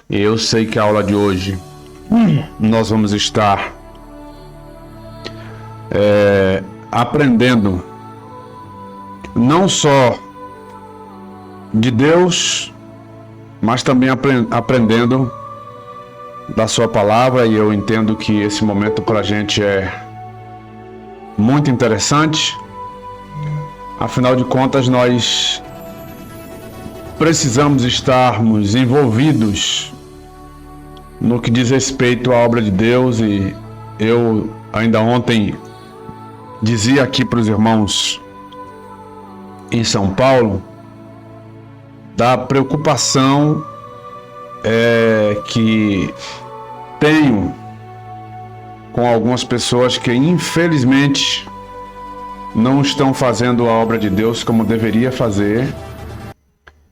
Eu sei que a aula de hoje nós vamos estar aprendendo não só de Deus, mas também aprendendo da sua palavra, e eu entendo que esse momento para a gente é muito interessante. Afinal de contas, nós precisamos estarmos envolvidos no que diz respeito à obra de Deus, e eu ainda ontem dizia aqui para os irmãos em São Paulo da preocupação que tenho com algumas pessoas que infelizmente não estão fazendo a obra de Deus como deveria fazer,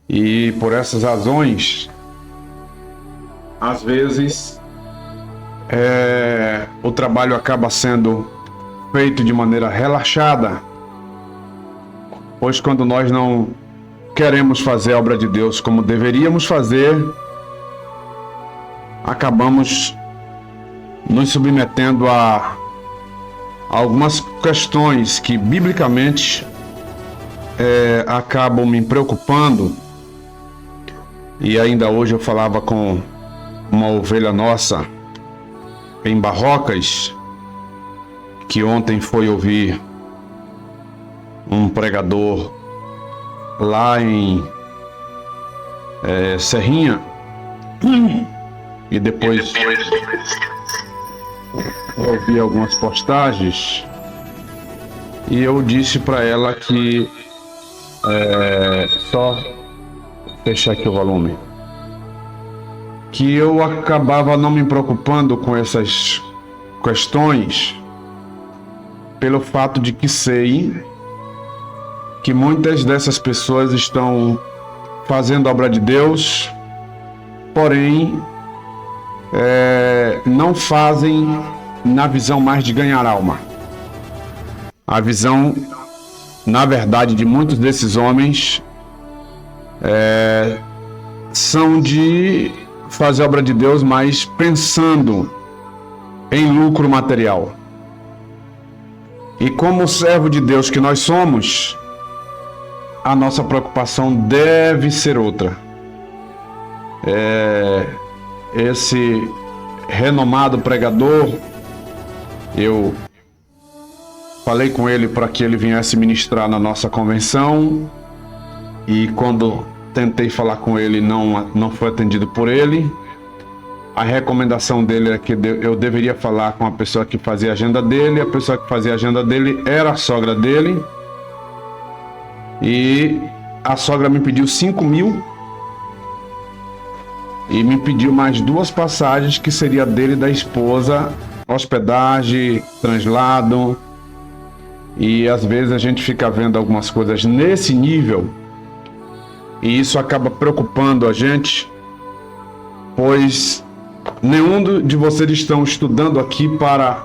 e por essas razões às vezes o trabalho acaba sendo feito de maneira relaxada, pois quando nós não queremos fazer a obra de Deus como deveríamos fazer, acabamos nos submetendo a algumas questões que biblicamente acabam me preocupando. E ainda hoje eu falava com uma ovelha nossa em Barrocas, que ontem foi ouvir um pregador lá em Serrinha, e depois eu vi algumas postagens, e eu disse para ela que só fechar aqui o volume, que eu acabava não me preocupando com essas questões pelo fato de que sei que muitas dessas pessoas estão fazendo a obra de Deus, porém não fazem na visão mais de ganhar alma. A visão, na verdade, de muitos desses homens são de fazer a obra de Deus, mas pensando em lucro material. E como servo de Deus que nós somos, a nossa preocupação deve ser outra. Esse renomado pregador, eu falei com ele para que ele viesse ministrar na nossa convenção, e quando tentei falar com ele, não foi atendido por ele. A recomendação dele é que eu deveria falar com a pessoa que fazia a agenda dele. A pessoa que fazia a agenda dele era a sogra dele, e a sogra me pediu 5.000 e me pediu mais 2 passagens que seria dele e da esposa, hospedagem, translado. E às vezes a gente fica vendo algumas coisas nesse nível, e isso acaba preocupando a gente, pois nenhum de vocês estão estudando aqui para,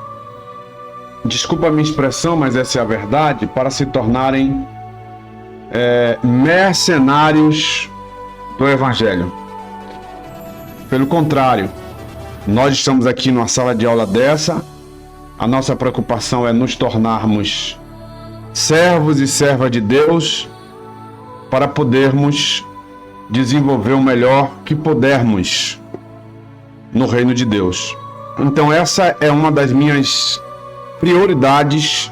desculpa a minha expressão, mas essa é a verdade, para se tornarem mercenários do Evangelho. Pelo contrário, nós estamos aqui numa sala de aula dessa, a nossa preocupação é nos tornarmos servos e servas de Deus, para podermos desenvolver o melhor que pudermos no reino de Deus. Então essa é uma das minhas prioridades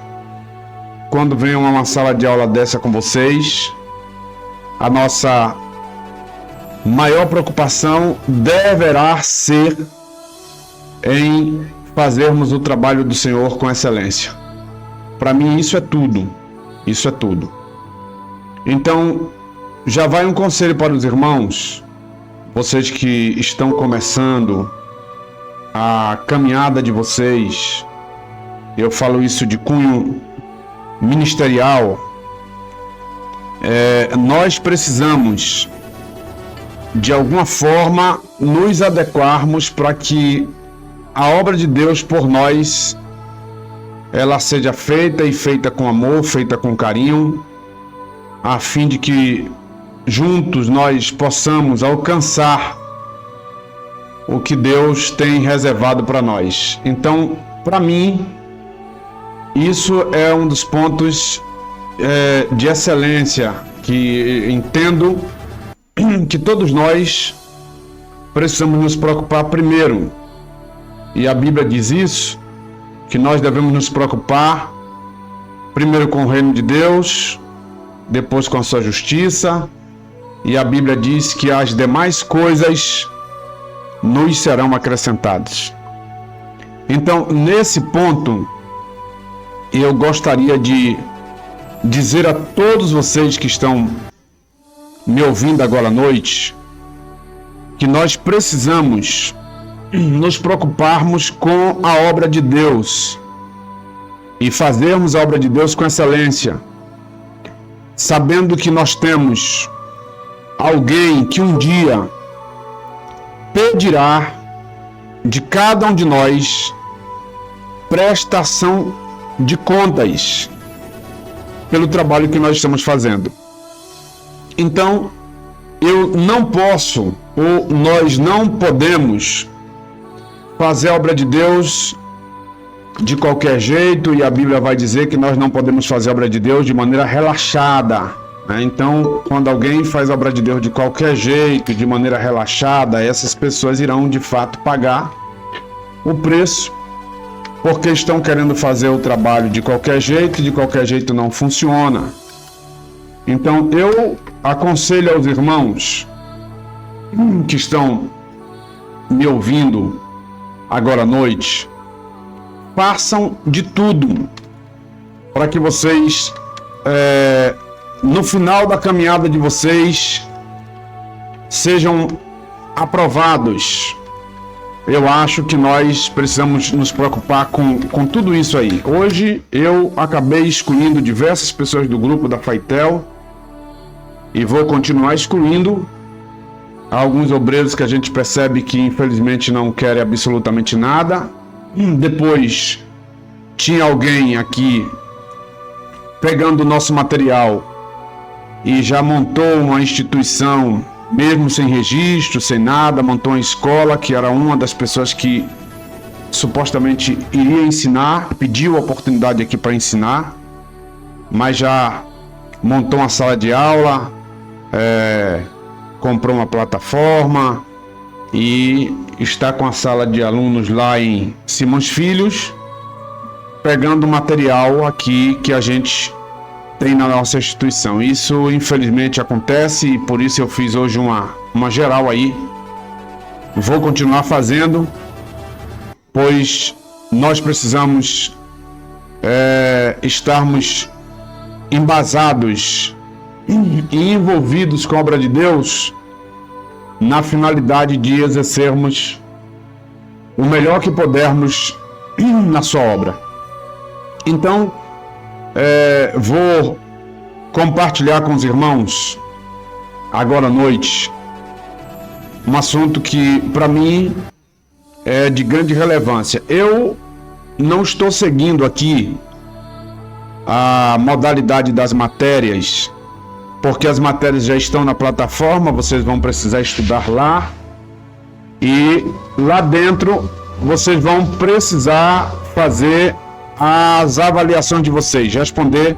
quando venho a uma sala de aula dessa com vocês. A nossa maior preocupação deverá ser em fazermos o trabalho do Senhor com excelência. Para mim isso é tudo, isso é tudo. Então, já vai um conselho para os irmãos, vocês que estão começando a caminhada de vocês. Eu falo isso de cunho ministerial. Nós precisamos, de alguma forma, nos adequarmos para que a obra de Deus por nós, ela seja feita, e feita com amor, feita com carinho, a fim de que juntos nós possamos alcançar o que Deus tem reservado para nós. Então, para mim, isso é um dos pontos de excelência que entendo que todos nós precisamos nos preocupar primeiro. E a Bíblia diz isso, que nós devemos nos preocupar primeiro com o reino de Deus, depois com a sua justiça, e a Bíblia diz que as demais coisas nos serão acrescentadas. Então, nesse ponto, eu gostaria de dizer a todos vocês que estão me ouvindo agora à noite, que nós precisamos nos preocuparmos com a obra de Deus e fazermos a obra de Deus com excelência, sabendo que nós temos alguém que um dia pedirá de cada um de nós prestação de contas pelo trabalho que nós estamos fazendo. Então, eu não posso, ou nós não podemos fazer a obra de Deus de qualquer jeito, e a Bíblia vai dizer que nós não podemos fazer a obra de Deus de maneira relaxada, né? Então, quando alguém faz a obra de Deus de qualquer jeito, de maneira relaxada, essas pessoas irão de fato pagar o preço, porque estão querendo fazer o trabalho de qualquer jeito, e de qualquer jeito não funciona. Então, eu aconselho aos irmãos que estão me ouvindo agora à noite, façam de tudo para que vocês, no final da caminhada de vocês, sejam aprovados. Eu acho que nós precisamos nos preocupar com tudo isso aí. Hoje eu acabei excluindo diversas pessoas do grupo da Faitel e vou continuar excluindo alguns obreiros que a gente percebe que infelizmente não querem absolutamente nada. Depois tinha alguém aqui pegando o nosso material e já montou uma instituição, mesmo sem registro, sem nada, montou uma escola, que era uma das pessoas que supostamente iria ensinar, pediu a oportunidade aqui para ensinar, mas já montou uma sala de aula, comprou uma plataforma e está com a sala de alunos lá em Simões Filhos, pegando o material aqui que a gente tem na nossa instituição. Isso infelizmente acontece e por isso eu fiz hoje uma geral aí. Vou continuar fazendo, pois nós precisamos estarmos embasados e envolvidos com a obra de Deus na finalidade de exercermos o melhor que pudermos na sua obra. Então, vou compartilhar com os irmãos agora à noite um assunto que para mim é de grande relevância. Eu não estou seguindo aqui a modalidade das matérias, porque as matérias já estão na plataforma, vocês vão precisar estudar lá, e lá dentro vocês vão precisar fazer as avaliações de vocês, responder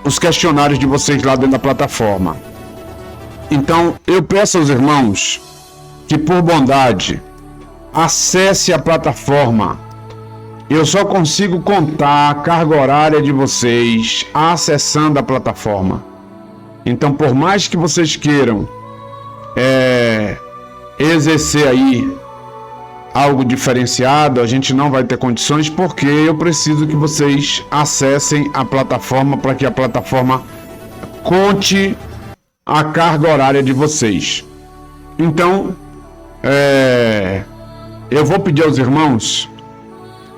os questionários de vocês lá dentro da plataforma. Então, eu peço aos irmãos que, por bondade, acesse a plataforma. Eu só consigo contar a carga horária de vocês acessando a plataforma. Então, por mais que vocês queiram exercer aí algo diferenciado, a gente não vai ter condições, porque eu preciso que vocês acessem a plataforma para que a plataforma conte a carga horária de vocês. Então, eu vou pedir aos irmãos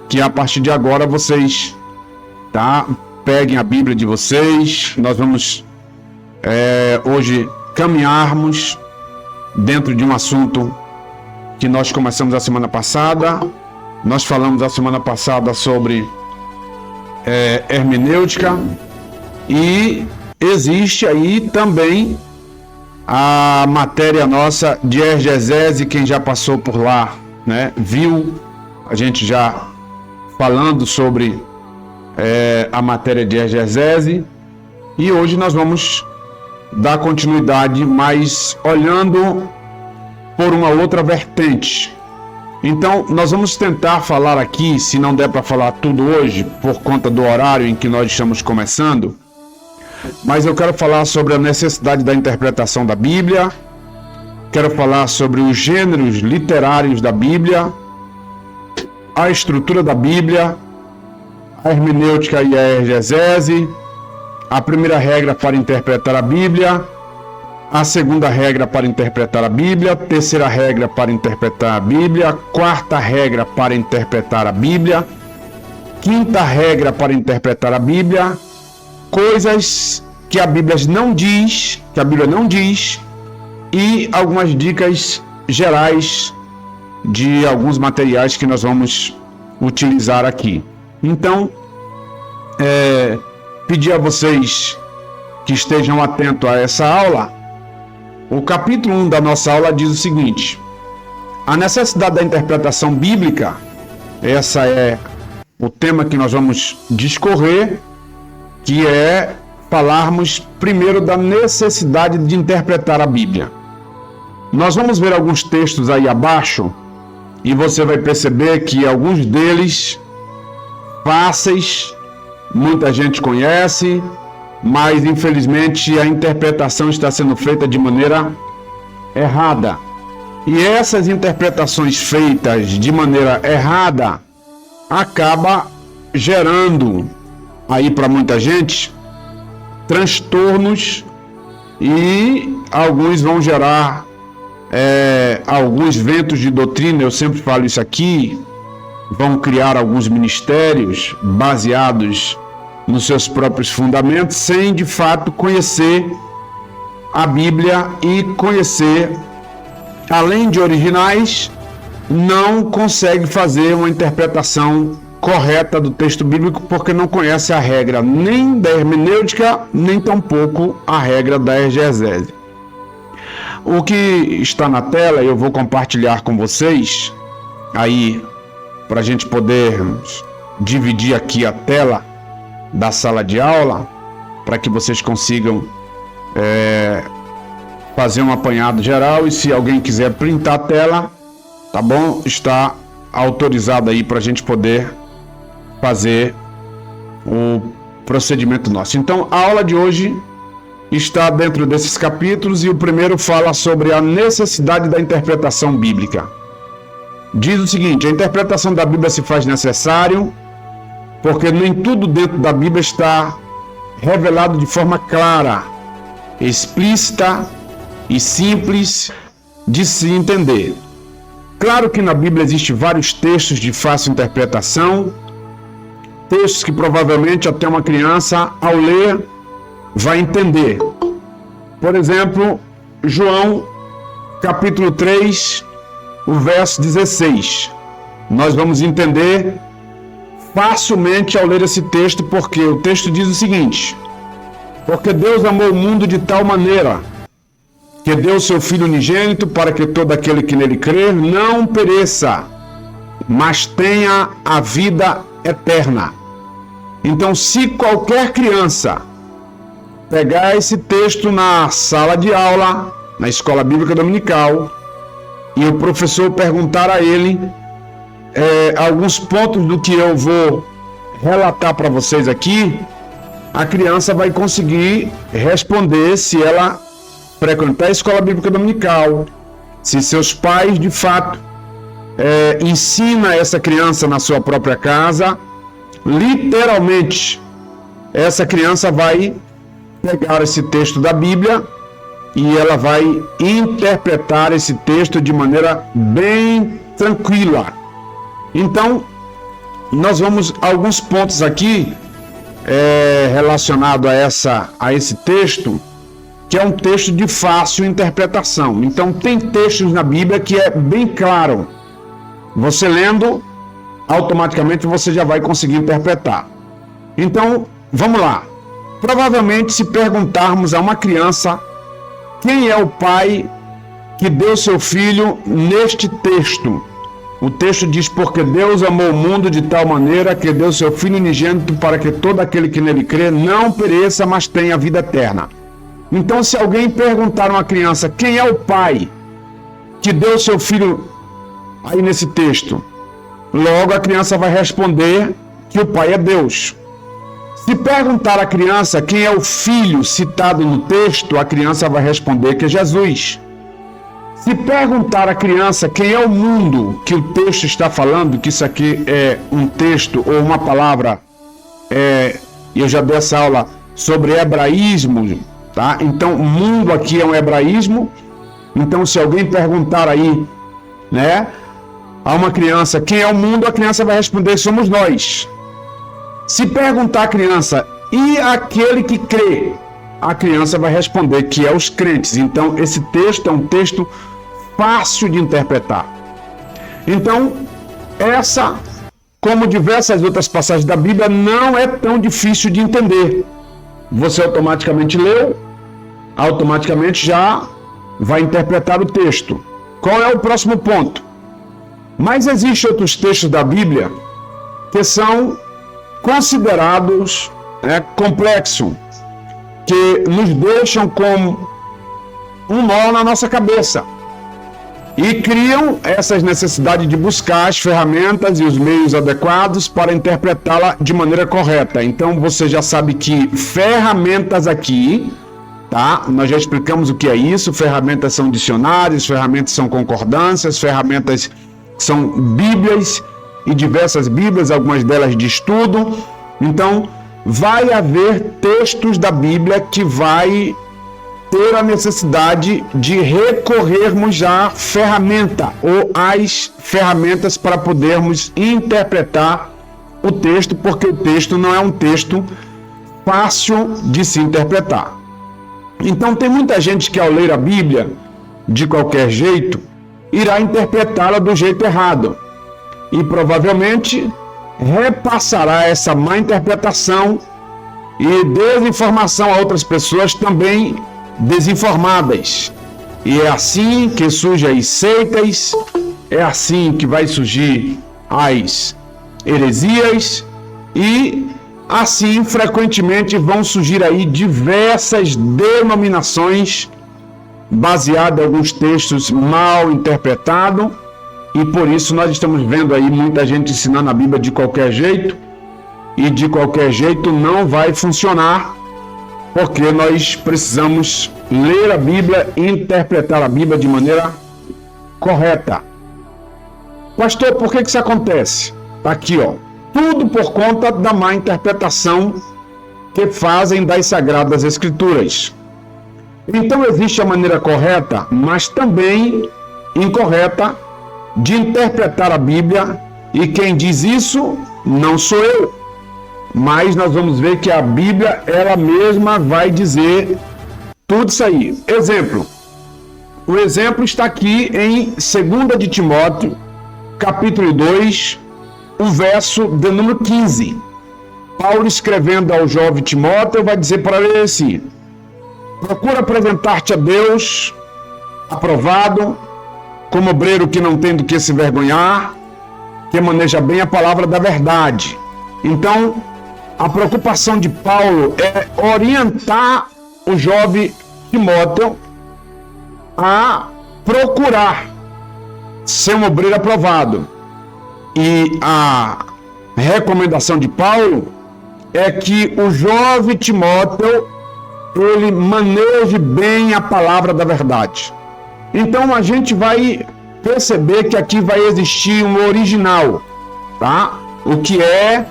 que a partir de agora vocês peguem a Bíblia de vocês. Nós vamos hoje caminharmos dentro de um assunto que nós começamos a semana passada. Nós falamos a semana passada sobre hermenêutica, e existe aí também a matéria nossa de exegese. Quem já passou por lá, né, viu a gente já falando sobre a matéria de exegese, e hoje nós vamos dar continuidade, mas olhando por uma outra vertente. Então nós vamos tentar falar aqui, se não der para falar tudo hoje por conta do horário em que nós estamos começando, mas eu quero falar sobre a necessidade da interpretação da Bíblia, quero falar sobre os gêneros literários da Bíblia, a estrutura da Bíblia, a hermenêutica e a exegese, a primeira regra para interpretar a Bíblia, a segunda regra para interpretar a Bíblia, terceira regra para interpretar a Bíblia, quarta regra para interpretar a Bíblia, quinta regra para interpretar a Bíblia, coisas que a Bíblia não diz, e algumas dicas gerais de alguns materiais que nós vamos utilizar aqui. Então, pedir a vocês que estejam atentos a essa aula. O capítulo 1 da nossa aula diz o seguinte: a necessidade da interpretação bíblica. Essa é o tema que nós vamos discorrer, que é falarmos primeiro da necessidade de interpretar a Bíblia. Nós vamos ver alguns textos aí abaixo e você vai perceber que alguns deles fáceis, muita gente conhece, mas infelizmente a interpretação está sendo feita de maneira errada. E essas interpretações feitas de maneira errada acaba gerando aí para muita gente transtornos, e alguns vão gerar alguns ventos de doutrina. Eu sempre falo isso aqui, vão criar alguns ministérios baseados nos seus próprios fundamentos, sem de fato conhecer a Bíblia, e conhecer, além de originais, não consegue fazer uma interpretação correta do texto bíblico, porque não conhece a regra nem da hermenêutica, nem tampouco a regra da exegese. O que está na tela, eu vou compartilhar com vocês aí, para a gente poder dividir aqui a tela da sala de aula, para que vocês consigam fazer um apanhado geral, e se alguém quiser printar a tela, tá bom? Está autorizado aí para a gente poder fazer o procedimento nosso. Então, a aula de hoje está dentro desses capítulos, e o primeiro fala sobre a necessidade da interpretação bíblica. Diz o seguinte: a interpretação da Bíblia se faz necessário porque nem tudo dentro da Bíblia está revelado de forma clara, explícita e simples de se entender. Claro que na Bíblia existem vários textos de fácil interpretação, textos que provavelmente até uma criança, ao ler, vai entender. Por exemplo, João, capítulo 3, o verso 16. Nós vamos entender facilmente ao ler esse texto, porque o texto diz o seguinte: porque Deus amou o mundo de tal maneira que deu seu Filho unigênito, para que todo aquele que nele crer não pereça, mas tenha a vida eterna. Então, se qualquer criança pegar esse texto na sala de aula, na escola bíblica dominical, e o professor perguntar a ele alguns pontos do que eu vou relatar para vocês aqui, a criança vai conseguir responder se ela frequentar a escola bíblica dominical, se seus pais de fato ensinam essa criança na sua própria casa. Literalmente, essa criança vai pegar esse texto da Bíblia e ela vai interpretar esse texto de maneira bem tranquila. Então, nós vamos a alguns pontos aqui relacionado a esse texto, que é um texto de fácil interpretação. Então, tem textos na Bíblia que é bem claro. Você lendo, automaticamente você já vai conseguir interpretar. Então, vamos lá. Provavelmente, se perguntarmos a uma criança quem é o pai que deu seu filho neste texto? O texto diz: porque Deus amou o mundo de tal maneira que deu seu filho unigênito para que todo aquele que nele crê não pereça, mas tenha vida eterna. Então, se alguém perguntar a uma criança quem é o pai que deu seu filho aí nesse texto, logo a criança vai responder que o pai é Deus. Se perguntar à criança quem é o filho citado no texto, a criança vai responder que é Jesus. Se perguntar à criança quem é o mundo que o texto está falando, que isso aqui é um texto ou uma palavra, eu já dei essa aula sobre hebraísmo, tá? Então, mundo aqui é um hebraísmo. Então, se alguém perguntar aí, né, a uma criança quem é o mundo, a criança vai responder: somos nós. Se perguntar à criança e aquele que crê, a criança vai responder que é os crentes. Então, esse texto é um texto fácil de interpretar. Então, essa, como diversas outras passagens da Bíblia, não é tão difícil de entender. Você automaticamente leu, automaticamente já vai interpretar o texto. Qual é o próximo ponto? Mas existem outros textos da Bíblia que são considerados complexos, que nos deixam com um nó na nossa cabeça e criam essas necessidades de buscar as ferramentas e os meios adequados para interpretá-la de maneira correta. Então você já sabe que ferramentas aqui, tá? Nós já explicamos o que é isso. Ferramentas são dicionários, ferramentas são concordâncias, ferramentas são bíblias e diversas bíblias, algumas delas de estudo. Então vai haver textos da Bíblia que vai ter a necessidade de recorrermos à ferramenta ou às ferramentas para podermos interpretar o texto, porque o texto não é um texto fácil de se interpretar. Então tem muita gente que, ao ler a Bíblia de qualquer jeito, irá interpretá-la do jeito errado e provavelmente repassará essa má interpretação e desinformação a outras pessoas também desinformadas. E é assim que surgem as seitas, é assim que vai surgir as heresias e assim frequentemente vão surgir aí diversas denominações baseadas em alguns textos mal interpretados, e por isso nós estamos vendo aí muita gente ensinando a Bíblia de qualquer jeito, e de qualquer jeito não vai funcionar, porque nós precisamos ler a Bíblia e interpretar a Bíblia de maneira correta. Pastor, por que isso acontece? Tá aqui, ó. Tudo por conta da má interpretação que fazem das Sagradas Escrituras. Então existe a maneira correta, mas também incorreta de interpretar a Bíblia, e quem diz isso não sou eu. Mas nós vamos ver que a Bíblia, ela mesma vai dizer tudo isso aí. Exemplo. O exemplo está aqui em 2 de Timóteo, capítulo 2, o verso de número 15. Paulo, escrevendo ao jovem Timóteo, vai dizer para ele assim: procura apresentar-te a Deus aprovado, como obreiro que não tem do que se vergonhar, que maneja bem a palavra da verdade. Então, a preocupação de Paulo é orientar o jovem Timóteo a procurar ser um obreiro aprovado. E a recomendação de Paulo é que o jovem Timóteo ele maneje bem a palavra da verdade. Então a gente vai perceber que aqui vai existir um original, tá? O que é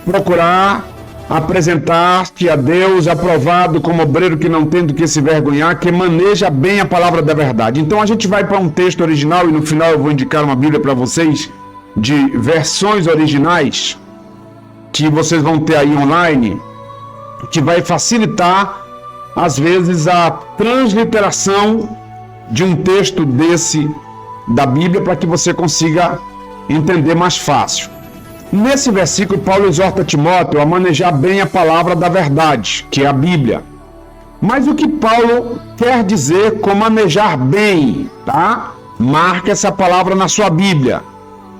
procurar apresentar-te a Deus aprovado como obreiro que não tem do que se vergonhar, que maneja bem a palavra da verdade. Então a gente vai para um texto original e no final eu vou indicar uma Bíblia para vocês de versões originais que vocês vão ter aí online, que vai facilitar às vezes a transliteração de um texto desse da Bíblia para que você consiga entender mais fácil. Nesse versículo, Paulo exorta Timóteo a manejar bem a palavra da verdade, que é a Bíblia. Mas o que Paulo quer dizer com manejar bem, tá? Marca essa palavra na sua Bíblia.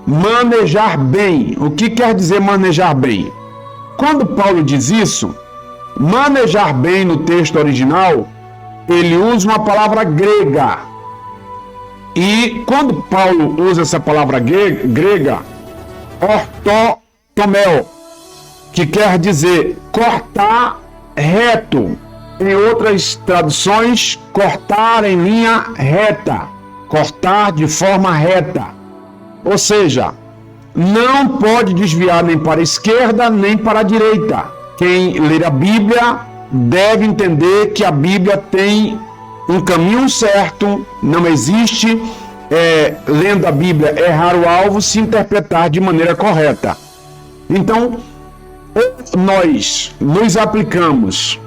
Manejar bem. O que quer dizer manejar bem? Quando Paulo diz isso, manejar bem no texto original, ele usa uma palavra grega. E quando Paulo usa essa palavra grega, ortotomeo, que quer dizer cortar reto. Em outras traduções, cortar em linha reta, cortar de forma reta. Ou seja, não pode desviar nem para a esquerda nem para a direita. Quem ler a Bíblia deve entender que a Bíblia tem um caminho certo, não existe, lendo a Bíblia, errar o alvo se interpretar de maneira correta. Então, ou nós nos aplicamos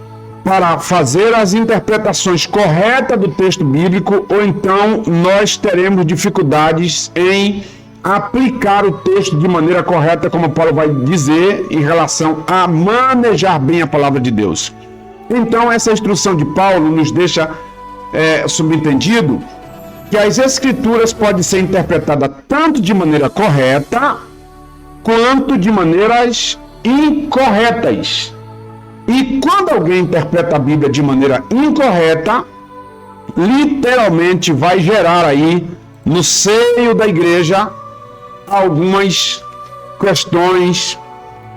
para fazer as interpretações corretas do texto bíblico, ou então nós teremos dificuldades em aplicar o texto de maneira correta, como Paulo vai dizer, em relação a manejar bem a palavra de Deus. Então, essa instrução de Paulo nos deixa subentendido que as Escrituras podem ser interpretadas tanto de maneira correta, quanto de maneiras incorretas. E quando alguém interpreta a Bíblia de maneira incorreta, literalmente vai gerar aí, no seio da igreja, algumas questões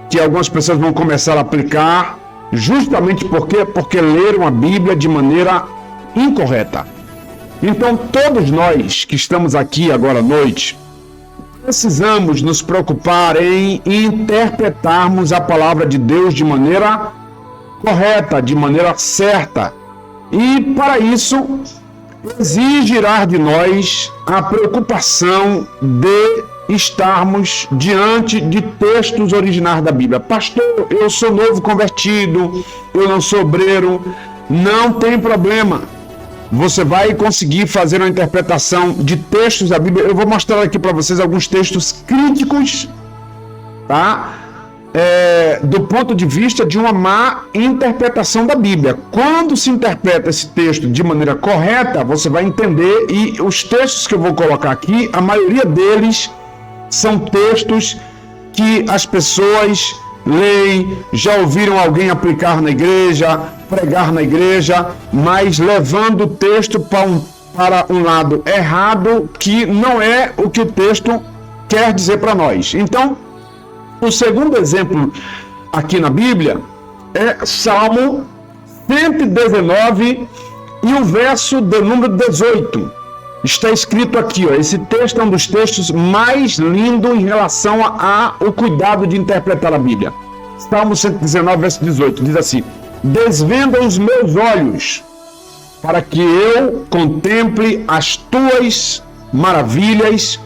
que algumas pessoas vão começar a aplicar, justamente porque leram a Bíblia de maneira incorreta. Então, todos nós que estamos aqui agora à noite, precisamos nos preocupar em interpretarmos a palavra de Deus de maneira correta, de maneira certa. E para isso, exigirá de nós a preocupação de estarmos diante de textos originais da Bíblia. Pastor, eu sou novo convertido, eu não sou obreiro. Não tem problema. Você vai conseguir fazer uma interpretação de textos da Bíblia. Eu vou mostrar aqui para vocês alguns textos críticos, tá? Do ponto de vista de uma má interpretação da Bíblia. Quando se interpreta esse texto de maneira correta, você vai entender, e os textos que eu vou colocar aqui, a maioria deles são textos que as pessoas leem, já ouviram alguém aplicar na igreja, pregar na igreja, mas levando o texto para um lado errado, que não é o que o texto quer dizer para nós. Então, o segundo exemplo aqui na Bíblia é Salmo 119 e o verso de número 18. Está escrito aqui, ó, esse texto é um dos textos mais lindos em relação ao cuidado de interpretar a Bíblia. Salmo 119, verso 18, diz assim: desvenda os meus olhos, para que eu contemple as tuas maravilhas,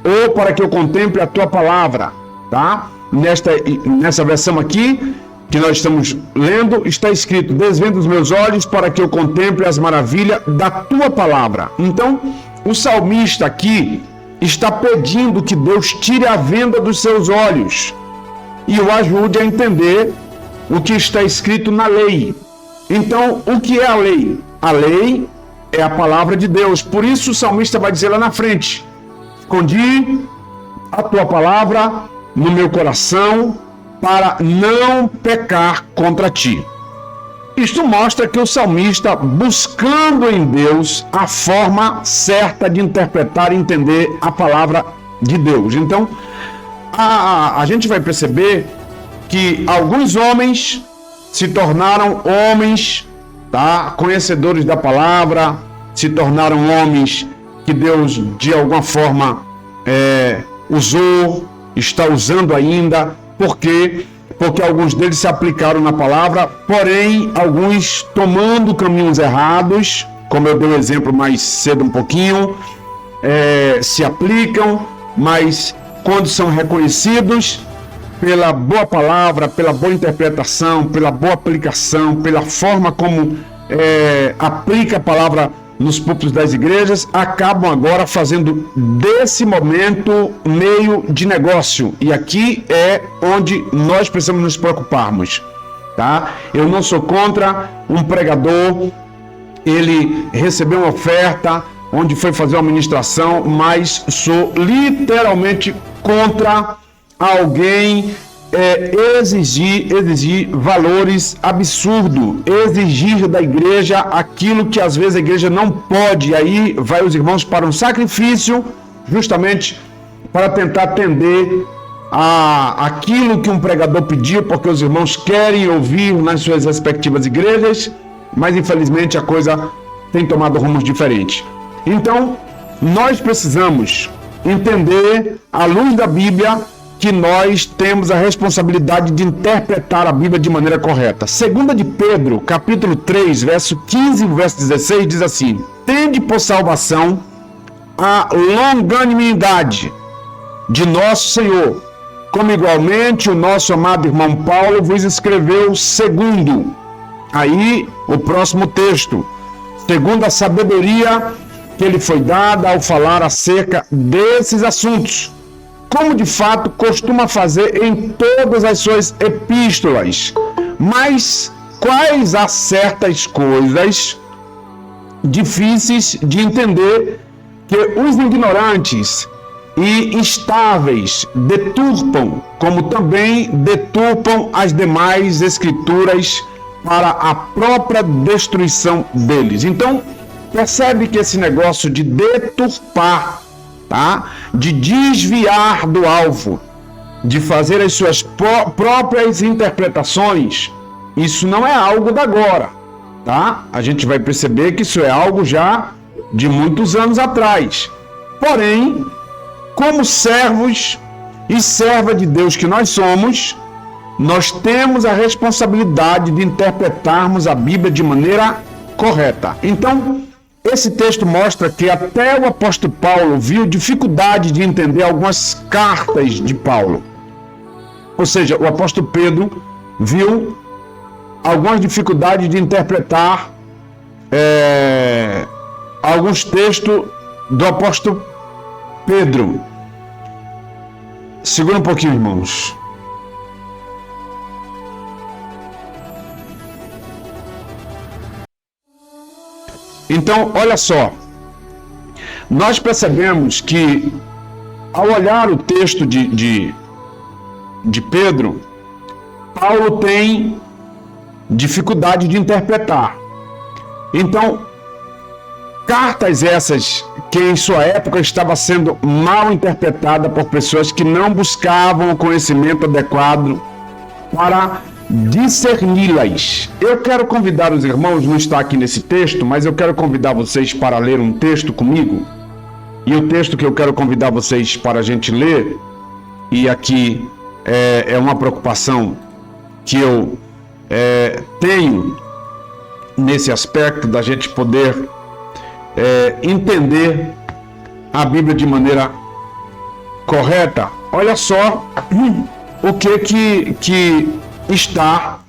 ou para que eu contemple a tua palavra, tá? Nessa versão aqui, que nós estamos lendo, está escrito: desvenda os meus olhos para que eu contemple as maravilhas da tua palavra. Então, o salmista aqui está pedindo que Deus tire a venda dos seus olhos e o ajude a entender o que está escrito na lei. Então, o que é a lei? A lei é a palavra de Deus. Por isso o salmista vai dizer lá na frente: escondi a tua palavra no meu coração para não pecar contra ti. Isto mostra que o salmista, buscando em Deus a forma certa de interpretar e entender a palavra de Deus. Então, a gente vai perceber que alguns homens se tornaram homens, tá, conhecedores da palavra, se tornaram homens que Deus de alguma forma usou, está usando ainda. Por quê? Porque alguns deles se aplicaram na palavra, porém alguns tomando caminhos errados, como eu dei o exemplo mais cedo um pouquinho, se aplicam, mas quando são reconhecidos pela boa palavra, pela boa interpretação, pela boa aplicação, pela forma como aplica a palavra nos púlpitos das igrejas, acabam agora fazendo desse momento meio de negócio. E aqui é onde nós precisamos nos preocuparmos. tá? Eu não sou contra um pregador, ele recebeu uma oferta onde foi fazer uma ministração, mas sou literalmente contra alguém exigir valores absurdos, exigir da igreja aquilo que às vezes a igreja não pode. E aí vai os irmãos para um sacrifício, justamente para tentar atender aquilo que um pregador pediu, porque os irmãos querem ouvir nas suas respectivas igrejas, mas infelizmente a coisa tem tomado rumos diferentes. Então, nós precisamos entender, à luz da Bíblia, que nós temos a responsabilidade de interpretar a Bíblia de maneira correta. Segunda de Pedro, capítulo 3, verso 15 e verso 16, diz assim: tende por salvação a longanimidade de nosso Senhor, como igualmente o nosso amado irmão Paulo vos escreveu segundo. Aí, o próximo texto, segundo a sabedoria que lhe foi dada ao falar acerca desses assuntos, como de fato costuma fazer em todas as suas epístolas. Mas quais há certas coisas difíceis de entender que os ignorantes e instáveis deturpam, como também deturpam as demais escrituras para a própria destruição deles. Então, percebe que esse negócio de deturpar, tá? De desviar do alvo, de fazer as suas próprias interpretações, isso não é algo da agora, tá? A gente vai perceber que isso é algo já de muitos anos atrás. Porém, como servos e serva de Deus que nós somos, nós temos a responsabilidade de interpretarmos a Bíblia de maneira correta. Então, esse texto mostra que até o apóstolo Paulo viu dificuldade de entender algumas cartas de Paulo. Ou seja, o apóstolo Pedro viu algumas dificuldades de interpretar alguns textos do apóstolo Pedro. Segura um pouquinho, irmãos. Então, olha só, nós percebemos que, ao olhar o texto de Pedro, Paulo tem dificuldade de interpretar. Então, cartas essas que em sua época estava sendo mal interpretada por pessoas que não buscavam o conhecimento adequado para discerni-las. Eu quero convidar os irmãos, não está aqui nesse texto, mas eu quero convidar vocês para ler um texto comigo. E o texto que eu quero convidar vocês para a gente ler, e aqui é uma preocupação que eu tenho nesse aspecto da gente poder entender a Bíblia de maneira correta. Olha só o que está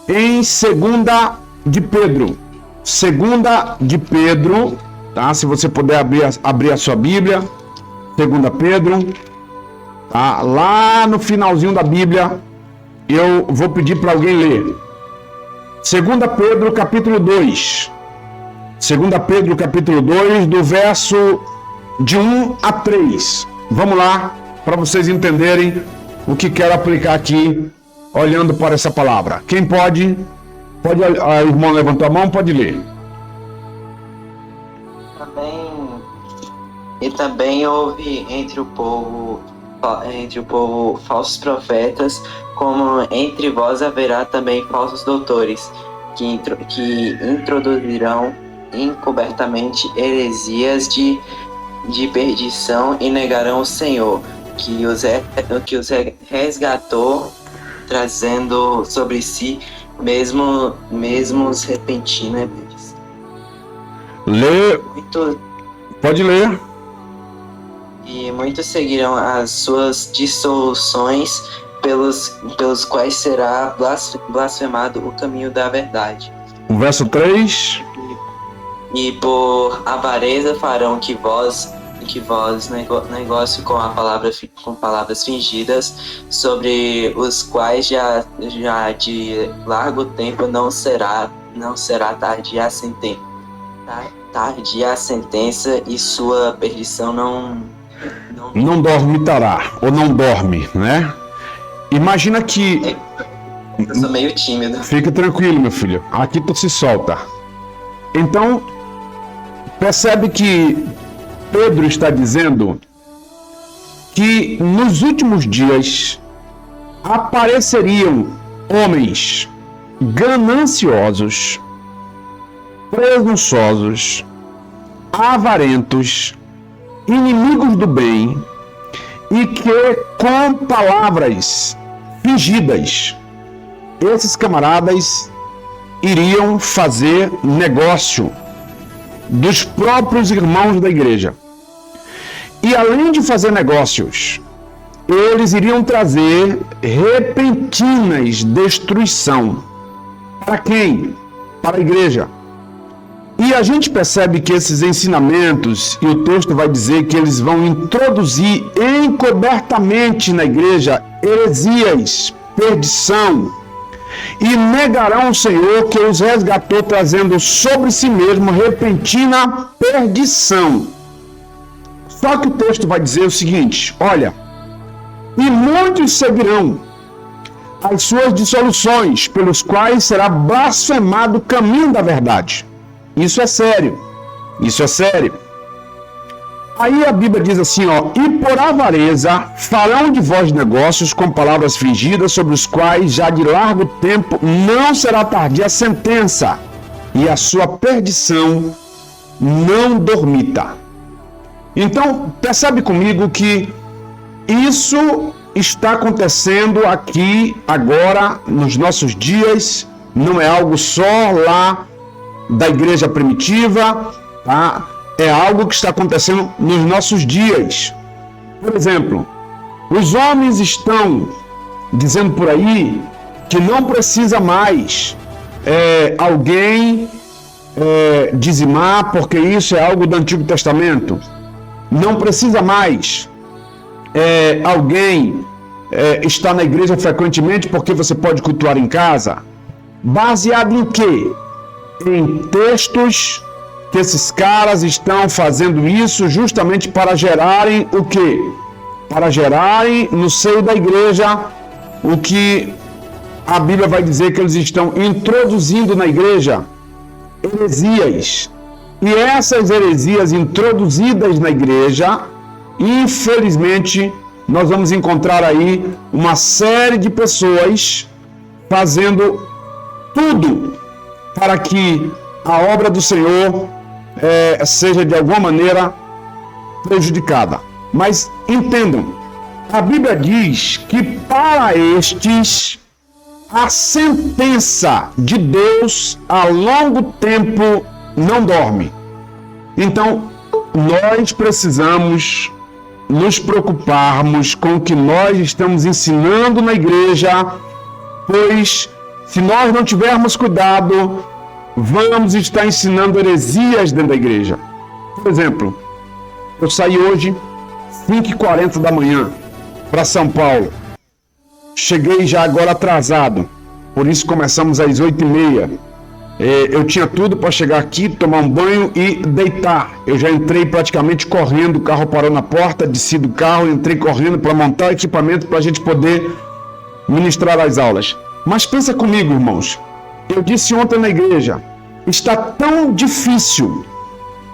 em Segunda de Pedro. Segunda de Pedro, tá? Se você puder abrir a sua Bíblia, Segunda Pedro, tá? Lá no finalzinho da Bíblia, eu vou pedir para alguém ler. Segunda Pedro, capítulo 2. Segunda Pedro, capítulo 2, do verso de 1 a 3. Vamos lá, para vocês entenderem o que quero aplicar aqui, olhando para essa palavra. Quem pode? A irmã levantou a mão, pode ler. Também houve entre o povo falsos profetas, como entre vós haverá também falsos doutores, que introduzirão encobertamente heresias de perdição e negarão o Senhor, que os resgatou, trazendo sobre si mesmos repentinos. Lê. Pode ler. E muitos seguirão as suas dissoluções, pelos quais será blasfemado o caminho da verdade. O verso 3. E por avareza farão que vós que vós negócio com com palavras fingidas, sobre os quais já de largo tempo não será tardia a sentença e sua perdição não dormitará, ou não dorme, né? Imagina que... Eu sou meio tímido. Fica tranquilo, meu filho. Aqui tu se solta. Então, percebe que Pedro está dizendo que nos últimos dias apareceriam homens gananciosos, presunçosos, avarentos, inimigos do bem e que com palavras fingidas, esses camaradas iriam fazer negócio dos próprios irmãos da igreja. E além de fazer negócios, eles iriam trazer repentinas destruição. Para quem? Para a igreja. E a gente percebe que esses ensinamentos, e o texto vai dizer que eles vão introduzir encobertamente na igreja heresias, perdição, e negarão o Senhor que os resgatou, trazendo sobre si mesmo repentina perdição. Só que o texto vai dizer o seguinte, olha, e muitos seguirão as suas dissoluções, pelos quais será blasfemado o caminho da verdade. Isso é sério, isso é sério. Aí a Bíblia diz assim, ó, e por avareza farão de vós negócios com palavras fingidas, sobre os quais já de largo tempo não será tardia a sentença, e a sua perdição não dormita. Então, percebe comigo que isso está acontecendo aqui, agora, nos nossos dias, não é algo só lá da igreja primitiva, tá? É algo que está acontecendo nos nossos dias. Por exemplo, os homens estão dizendo por aí que não precisa mais alguém dizimar, porque isso é algo do Antigo Testamento. Não precisa mais alguém estar na igreja frequentemente, porque você pode cultuar em casa. Baseado em quê? Em textos que esses caras estão fazendo isso justamente para gerarem o quê? Para gerarem no seio da igreja o que a Bíblia vai dizer que eles estão introduzindo na igreja, heresias. E essas heresias introduzidas na igreja, infelizmente, nós vamos encontrar aí uma série de pessoas fazendo tudo para que a obra do Senhor seja de alguma maneira prejudicada. Mas entendam, a Bíblia diz que para estes a sentença de Deus a longo tempo não dorme. Então, nós precisamos nos preocuparmos com o que nós estamos ensinando na igreja, pois se nós não tivermos cuidado, vamos estar ensinando heresias dentro da igreja. Por exemplo, eu saí hoje 5h40 da manhã para São Paulo. Cheguei já agora atrasado, por isso começamos às 8h30. Eu tinha tudo para chegar aqui, tomar um banho e deitar. Eu já entrei praticamente correndo, o carro parou na porta, desci do carro, entrei correndo para montar o equipamento para a gente poder ministrar as aulas. Mas pensa comigo, irmãos, eu disse ontem na igreja, está tão difícil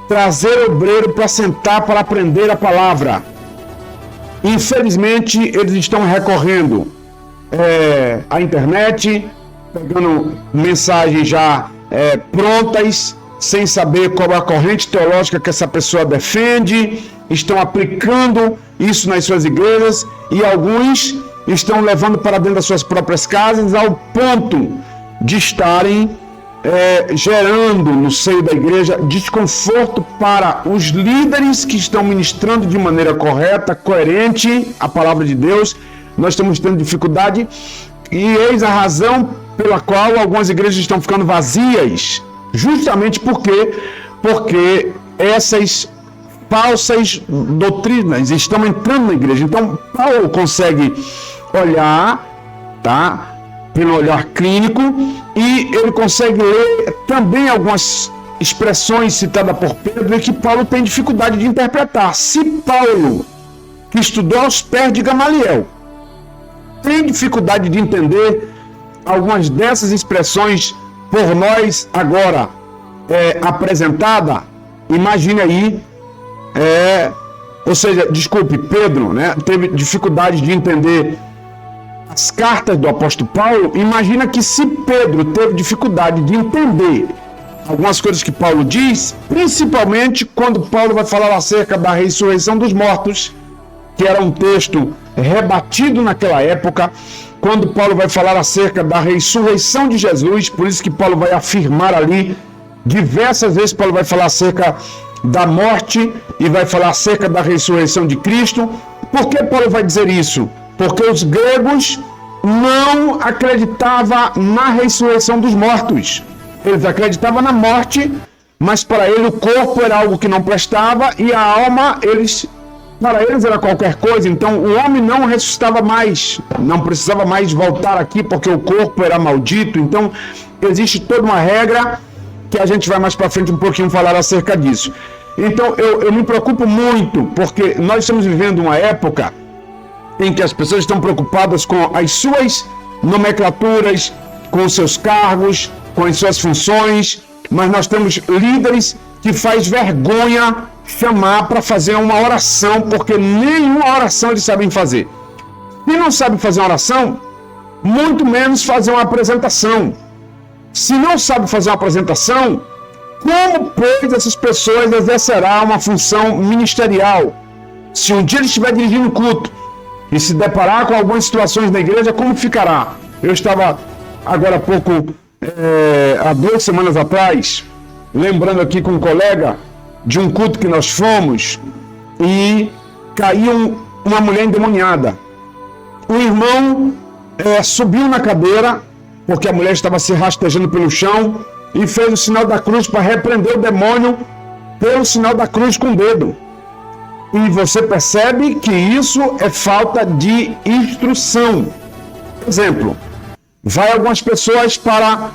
trazer obreiro para sentar para aprender a palavra. Infelizmente, eles estão recorrendo à internet, pegando mensagens já prontas, sem saber qual é a corrente teológica que essa pessoa defende, estão aplicando isso nas suas igrejas e alguns estão levando para dentro das suas próprias casas ao ponto de estarem gerando no seio da igreja desconforto para os líderes que estão ministrando de maneira correta, coerente a palavra de Deus. Nós estamos tendo dificuldade e eis a razão pela qual algumas igrejas estão ficando vazias, justamente porque essas falsas doutrinas estão entrando na igreja. Então, Paulo consegue olhar, tá? Pelo olhar clínico, e ele consegue ler também algumas expressões citadas por Pedro e que Paulo tem dificuldade de interpretar. Se Paulo, que estudou aos pés de Gamaliel, tem dificuldade de entender algumas dessas expressões por nós agora apresentada, imagine aí, ou seja, desculpe, Pedro, né, teve dificuldade de entender as cartas do apóstolo Paulo. Imagina que se Pedro teve dificuldade de entender algumas coisas que Paulo diz, principalmente quando Paulo vai falar acerca da ressurreição dos mortos, que era um texto rebatido naquela época, quando Paulo vai falar acerca da ressurreição de Jesus, por isso que Paulo vai afirmar ali, diversas vezes Paulo vai falar acerca da morte e vai falar acerca da ressurreição de Cristo. Por que Paulo vai dizer isso? Porque os gregos não acreditavam na ressurreição dos mortos. Eles acreditavam na morte, mas para ele o corpo era algo que não prestava e a alma, para eles era qualquer coisa. Então o homem não ressuscitava mais, não precisava mais voltar aqui porque o corpo era maldito. Então existe toda uma regra que a gente vai mais para frente um pouquinho falar acerca disso. Então eu me preocupo muito, porque nós estamos vivendo uma época em que as pessoas estão preocupadas com as suas nomenclaturas, com os seus cargos, com as suas funções, mas nós temos líderes que faz vergonha chamar para fazer uma oração, porque nenhuma oração eles sabem fazer. Se não sabem fazer uma oração, muito menos fazer uma apresentação. Se não sabe fazer uma apresentação, como, pois, essas pessoas exercerão uma função ministerial? Se um dia ele estiver dirigindo um culto e se deparar com algumas situações na igreja, como ficará? Eu estava agora há pouco, há 2 semanas atrás, lembrando aqui com um colega de um culto que nós fomos, e caiu uma mulher endemoniada. O irmão subiu na cadeira, porque a mulher estava se rastejando pelo chão, e fez o sinal da cruz para repreender o demônio pelo sinal da cruz com o dedo. E você percebe que isso é falta de instrução. Por exemplo, vai algumas pessoas para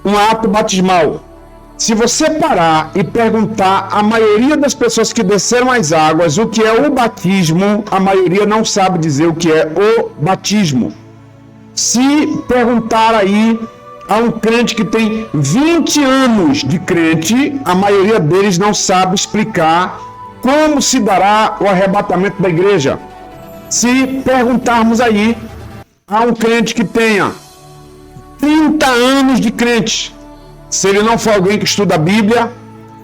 um ato batismal. Se você parar e perguntar a maioria das pessoas que desceram as águas o que é o batismo, a maioria não sabe dizer o que é o batismo. Se perguntar aí a um crente que tem 20 anos de crente, a maioria deles não sabe explicar como se dará o arrebatamento da igreja. Se perguntarmos aí a um crente que tenha 30 anos de crente, se ele não for alguém que estuda a Bíblia,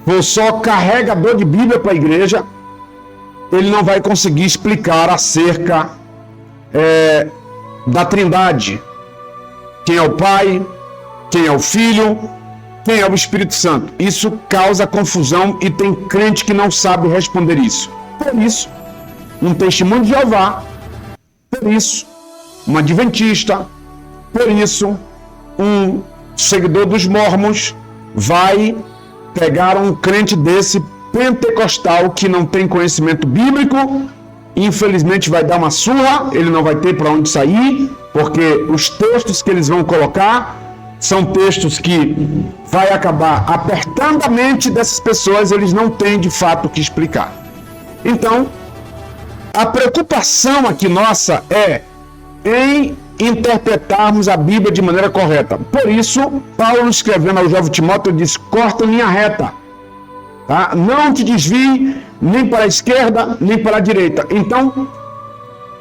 for só carregador de Bíblia para a igreja, ele não vai conseguir explicar acerca da Trindade. Quem é o Pai, quem é o Filho, quem é o Espírito Santo. Isso causa confusão e tem crente que não sabe responder isso. Por isso, um testemunho de Jeová, por isso, um adventista, por isso, um seguidor dos mormons vai pegar um crente desse pentecostal que não tem conhecimento bíblico, infelizmente vai dar uma surra, ele não vai ter para onde sair, porque os textos que eles vão colocar são textos que vai acabar apertando a mente dessas pessoas, eles não têm de fato o que explicar. Então, a preocupação aqui nossa é em interpretarmos a Bíblia de maneira correta. Por isso, Paulo, escrevendo ao jovem Timóteo, diz: corta a linha reta, tá? Não te desvie nem para a esquerda, nem para a direita. Então,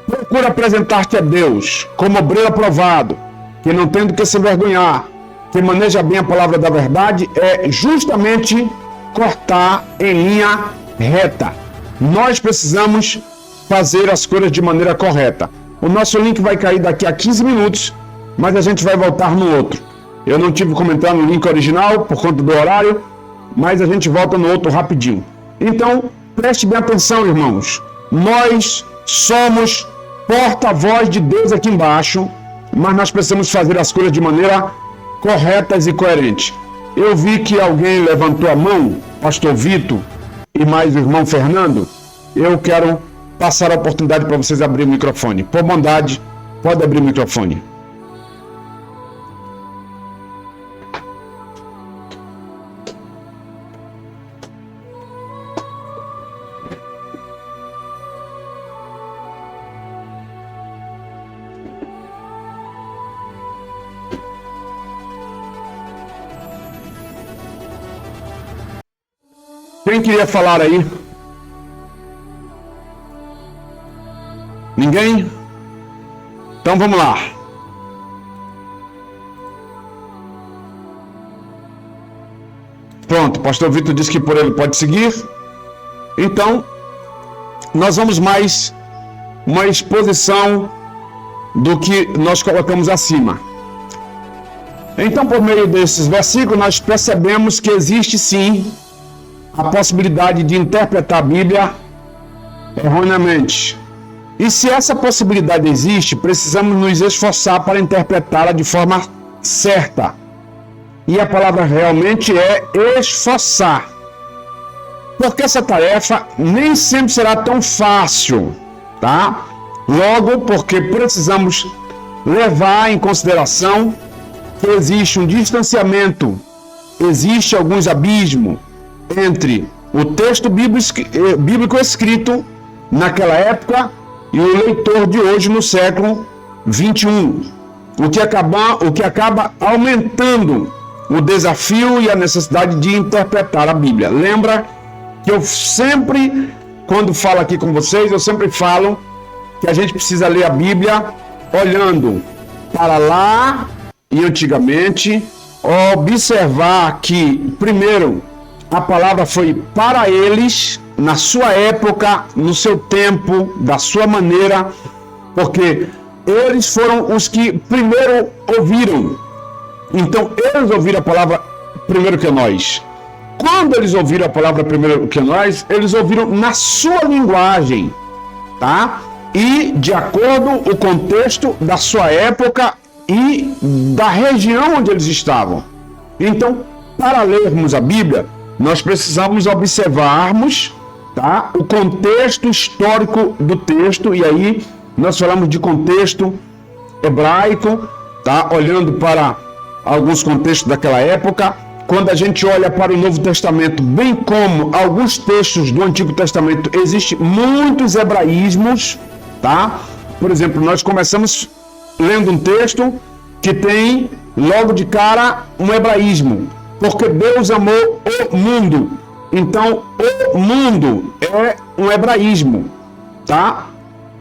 procura apresentar-te a Deus como obreiro aprovado, que não tem do que se envergonhar, que maneja bem a palavra da verdade, é justamente cortar em linha reta. Nós precisamos fazer as coisas de maneira correta. O nosso link vai cair daqui a 15 minutos, mas a gente vai voltar no outro. Eu não tive comentado no link original por conta do horário, mas a gente volta no outro rapidinho. Então, preste bem atenção, irmãos. Nós somos porta-voz de Deus aqui embaixo, mas nós precisamos fazer as coisas de maneira corretas e coerente. Eu vi que alguém levantou a mão, pastor Vitor, e mais o irmão Fernando, eu quero passar a oportunidade para vocês abrir o microfone. Por bondade, pode abrir o microfone. Quem queria falar aí? Ninguém? Então vamos lá. Pronto, o pastor Vitor disse que por ele pode seguir. Então, nós vamos mais uma exposição do que nós colocamos acima. Então, por meio desses versículos, nós percebemos que existe sim a possibilidade de interpretar a Bíblia erroneamente. E se essa possibilidade existe, precisamos nos esforçar para interpretá-la de forma certa. E a palavra realmente é esforçar. Porque essa tarefa nem sempre será tão fácil, tá? Logo, porque precisamos levar em consideração que existe um distanciamento, existe alguns abismos entre o texto bíblico escrito naquela época e o leitor de hoje no século 21, o que acaba aumentando o desafio e a necessidade de interpretar a Bíblia. Lembra que eu sempre, quando falo aqui com vocês, eu sempre falo que a gente precisa ler a Bíblia olhando para lá e antigamente, observar que, primeiro, a palavra foi para eles, na sua época, no seu tempo, da sua maneira, porque eles foram os que primeiro ouviram. Então, eles ouviram a palavra primeiro que nós. Quando eles ouviram a palavra primeiro que nós, eles ouviram na sua linguagem, tá? E de acordo com o contexto da sua época e da região onde eles estavam. Então, para lermos a Bíblia, nós precisamos observarmos, tá, o contexto histórico do texto, e aí nós falamos de contexto hebraico, tá, olhando para alguns contextos daquela época. Quando a gente olha para o Novo Testamento, bem como alguns textos do Antigo Testamento, existem muitos hebraísmos, tá? Por exemplo, nós começamos lendo um texto que tem logo de cara um hebraísmo. Porque Deus amou o mundo. Então, o mundo é um hebraísmo, tá?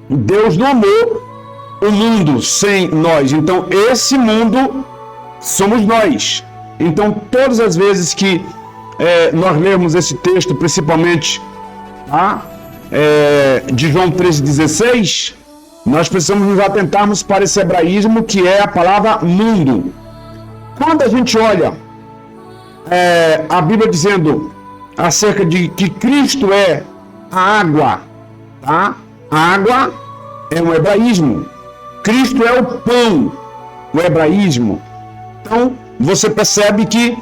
Deus não amou o mundo sem nós. Então, esse mundo somos nós. Então, todas as vezes que nós lemos esse texto, principalmente, tá? De João 13,16, nós precisamos nos atentarmos para esse hebraísmo que é a palavra mundo. Quando a gente olha a Bíblia dizendo acerca de que Cristo é a água, tá? A água é um hebraísmo. Cristo é o pão, o hebraísmo. Então, você percebe que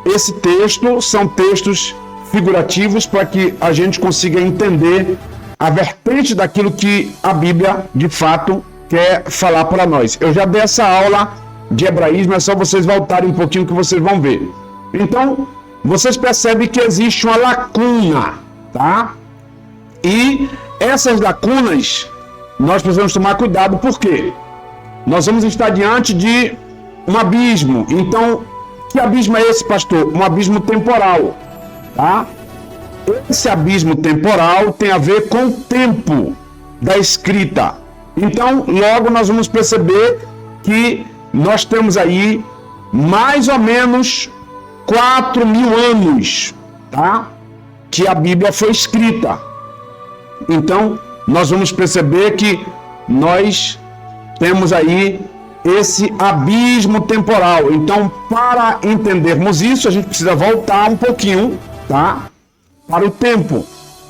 esse texto são textos figurativos para que a gente consiga entender a vertente daquilo que a Bíblia, de fato, quer falar para nós. Eu já dei essa aula de hebraísmo, é só vocês voltarem um pouquinho que vocês vão ver. Então, vocês percebem que existe uma lacuna, tá? E essas lacunas, nós precisamos tomar cuidado, por quê? Nós vamos estar diante de um abismo. Então, que abismo é esse, pastor? Um abismo temporal, tá? Esse abismo temporal tem a ver com o tempo da escrita. Então, logo nós vamos perceber que nós temos aí mais ou menos 4.000 anos, tá? Que a Bíblia foi escrita. Então, nós vamos perceber que nós temos aí esse abismo temporal. Então, para entendermos isso, a gente precisa voltar um pouquinho, tá? Para o tempo.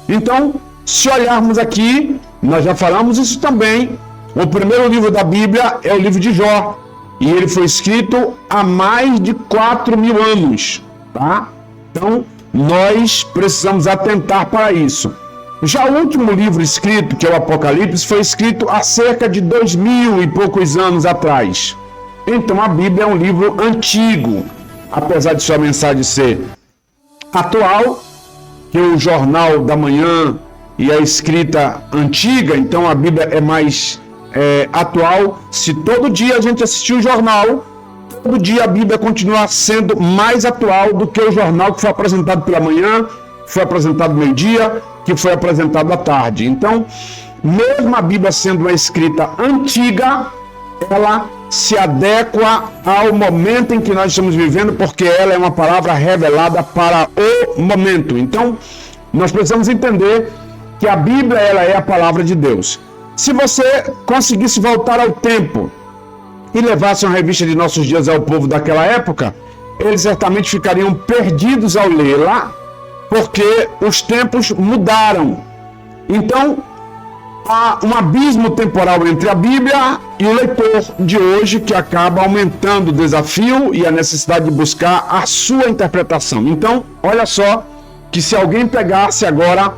Então, se olharmos aqui, nós já falamos isso também. O primeiro livro da Bíblia é o livro de Jó. E ele foi escrito há mais de 4.000 anos, tá? Então, nós precisamos atentar para isso. Já o último livro escrito, que é o Apocalipse, foi escrito há cerca de 2000 e poucos anos atrás. Então a Bíblia é um livro antigo, apesar de sua mensagem ser atual, que o Jornal da Manhã e a escrita antiga, então a Bíblia é mais atual. Se todo dia a gente assistir o jornal, todo dia a Bíblia continua sendo mais atual do que o jornal que foi apresentado pela manhã, que foi apresentado meio-dia, que foi apresentado à tarde. Então, mesmo a Bíblia sendo uma escrita antiga, ela se adequa ao momento em que nós estamos vivendo, porque ela é uma palavra revelada para o momento. Então, nós precisamos entender que a Bíblia ela é a palavra de Deus. Se você conseguisse voltar ao tempo e levasse uma revista de nossos dias ao povo daquela época, eles certamente ficariam perdidos ao lê-la, porque os tempos mudaram. Então, há um abismo temporal entre a Bíblia e o leitor de hoje, que acaba aumentando o desafio e a necessidade de buscar a sua interpretação. Então, olha só, que se alguém pegasse agora,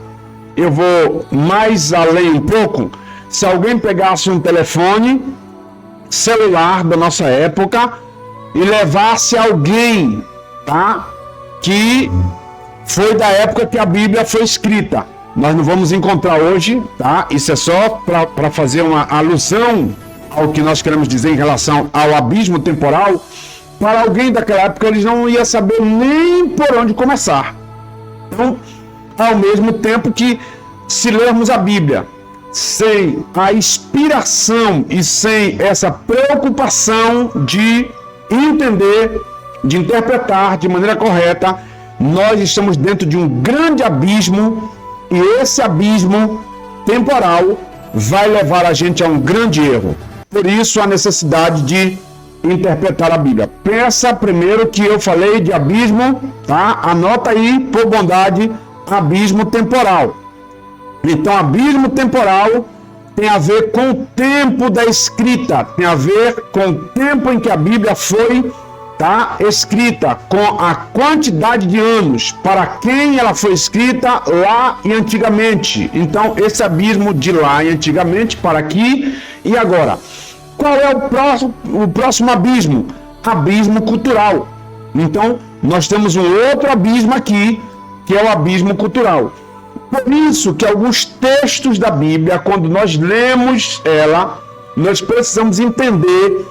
eu vou mais além um pouco, se alguém pegasse um telefone celular da nossa época e levasse alguém, tá, que foi da época que a Bíblia foi escrita. Nós não vamos encontrar hoje, tá? Isso é só para fazer uma alusão ao que nós queremos dizer em relação ao abismo temporal. Para alguém daquela época, eles não iam saber nem por onde começar. Então, ao mesmo tempo que, se lermos a Bíblia sem a inspiração e sem essa preocupação de entender, de interpretar de maneira correta, nós estamos dentro de um grande abismo, e esse abismo temporal vai levar a gente a um grande erro. Por isso, a necessidade de interpretar a Bíblia. Pensa primeiro que eu falei de abismo, tá? Anota aí, por bondade, abismo temporal. Então, abismo temporal tem a ver com o tempo da escrita, tem a ver com o tempo em que a Bíblia foi escrita, com a quantidade de anos, para quem ela foi escrita lá e antigamente. Então, esse abismo de lá e antigamente para aqui e agora. Qual é o próximo abismo? Abismo cultural. Então, nós temos um outro abismo aqui, que é o abismo cultural. Por isso que alguns textos da Bíblia, quando nós lemos ela, nós precisamos entender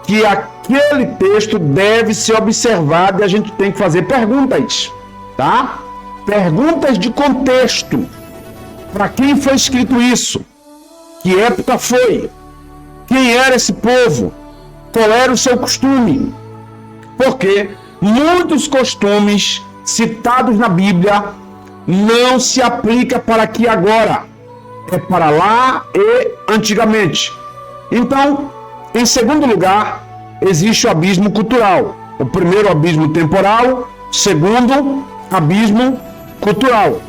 que aquele texto deve ser observado e a gente tem que fazer perguntas, tá? Perguntas de contexto. Para quem foi escrito isso? Que época foi? Quem era esse povo? Qual era o seu costume? Porque muitos costumes citados na Bíblia não se aplicam para aqui e agora. É para lá e antigamente. Então, em segundo lugar, existe o abismo cultural. O primeiro, abismo temporal. Segundo, abismo cultural.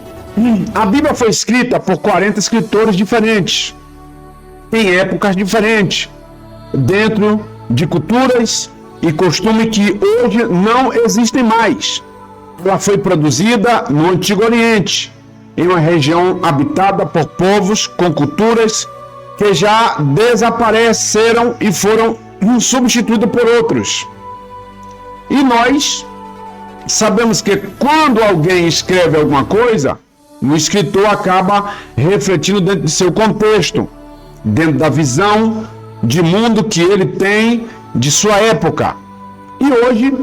A Bíblia foi escrita por 40 escritores diferentes, em épocas diferentes, dentro de culturas e costumes que hoje não existem mais. Ela foi produzida no Antigo Oriente, em uma região habitada por povos com culturas que já desapareceram e foram substituídos por outros. E nós sabemos que quando alguém escreve alguma coisa, o escritor acaba refletindo dentro de seu contexto, dentro da visão de mundo que ele tem de sua época. E hoje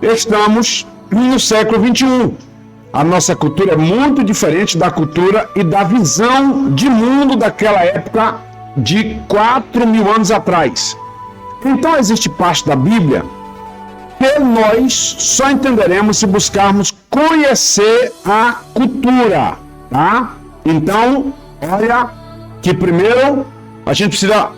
estamos no século XXI. A nossa cultura é muito diferente da cultura e da visão de mundo daquela época de 4.000 anos atrás. Então existe parte da Bíblia que nós só entenderemos se buscarmos conhecer a cultura, tá? Então, olha que primeiro a gente precisa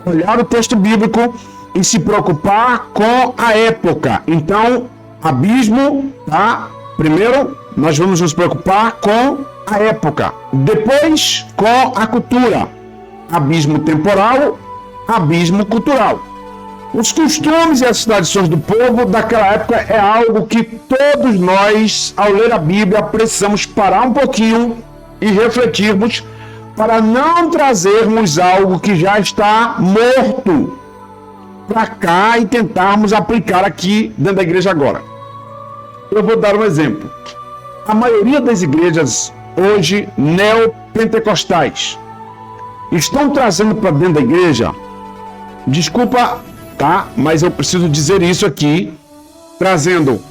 olhar o texto bíblico e se preocupar com a época. Então, abismo, tá? Primeiro, nós vamos nos preocupar com a época. Depois, com a cultura. Abismo temporal, abismo cultural. Os costumes e as tradições do povo daquela época é algo que todos nós, ao ler a Bíblia, precisamos parar um pouquinho e refletirmos para não trazermos algo que já está morto para cá e tentarmos aplicar aqui dentro da igreja agora. Eu vou dar um exemplo. A maioria das igrejas hoje neopentecostais estão trazendo para dentro da igreja, desculpa, tá? Mas eu preciso dizer isso aqui, trazendo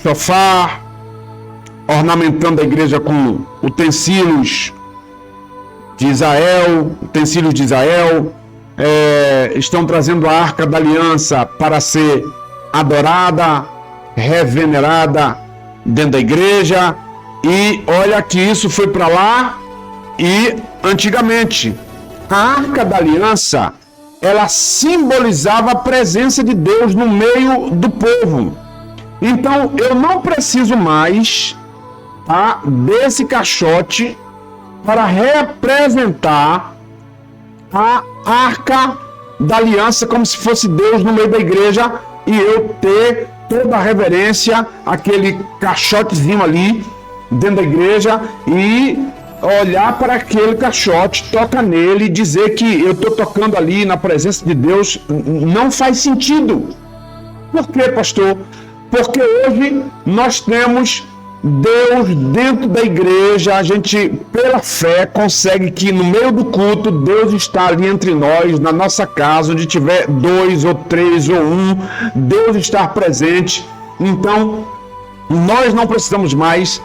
sofá, ornamentando a igreja com utensílios de Israel, estão trazendo a Arca da Aliança para ser adorada, revenerada dentro da igreja. E olha que isso foi para lá. E antigamente a Arca da Aliança, ela simbolizava a presença de Deus no meio do povo. Então eu não preciso mais, tá, desse caixote para representar a Arca da Aliança como se fosse Deus no meio da igreja e eu ter toda a reverência, aquele caixotezinho ali dentro da igreja e olhar para aquele caixote, tocar nele e dizer que eu estou tocando ali na presença de Deus. Não faz sentido. Por quê, pastor? Porque hoje nós temos Deus dentro da igreja, a gente, pela fé, consegue que no meio do culto, Deus está ali entre nós, na nossa casa, onde tiver 2 ou 3 ou 1, Deus está presente. Então, nós não precisamos mais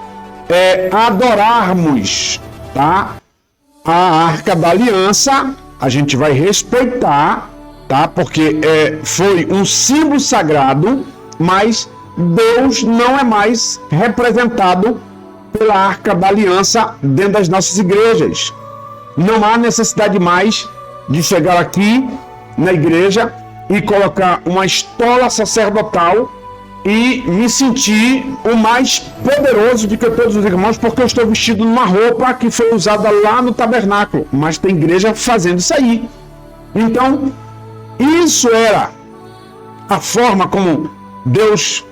adorarmos, tá, a Arca da Aliança. A gente vai respeitar, tá, porque foi um símbolo sagrado, mas Deus não é mais representado pela Arca da Aliança dentro das nossas igrejas. Não há necessidade mais de chegar aqui na igreja e colocar uma estola sacerdotal e me sentir o mais poderoso de que todos os irmãos, porque eu estou vestido numa roupa que foi usada lá no tabernáculo. Mas tem igreja fazendo isso aí. Então, isso era a forma como Deus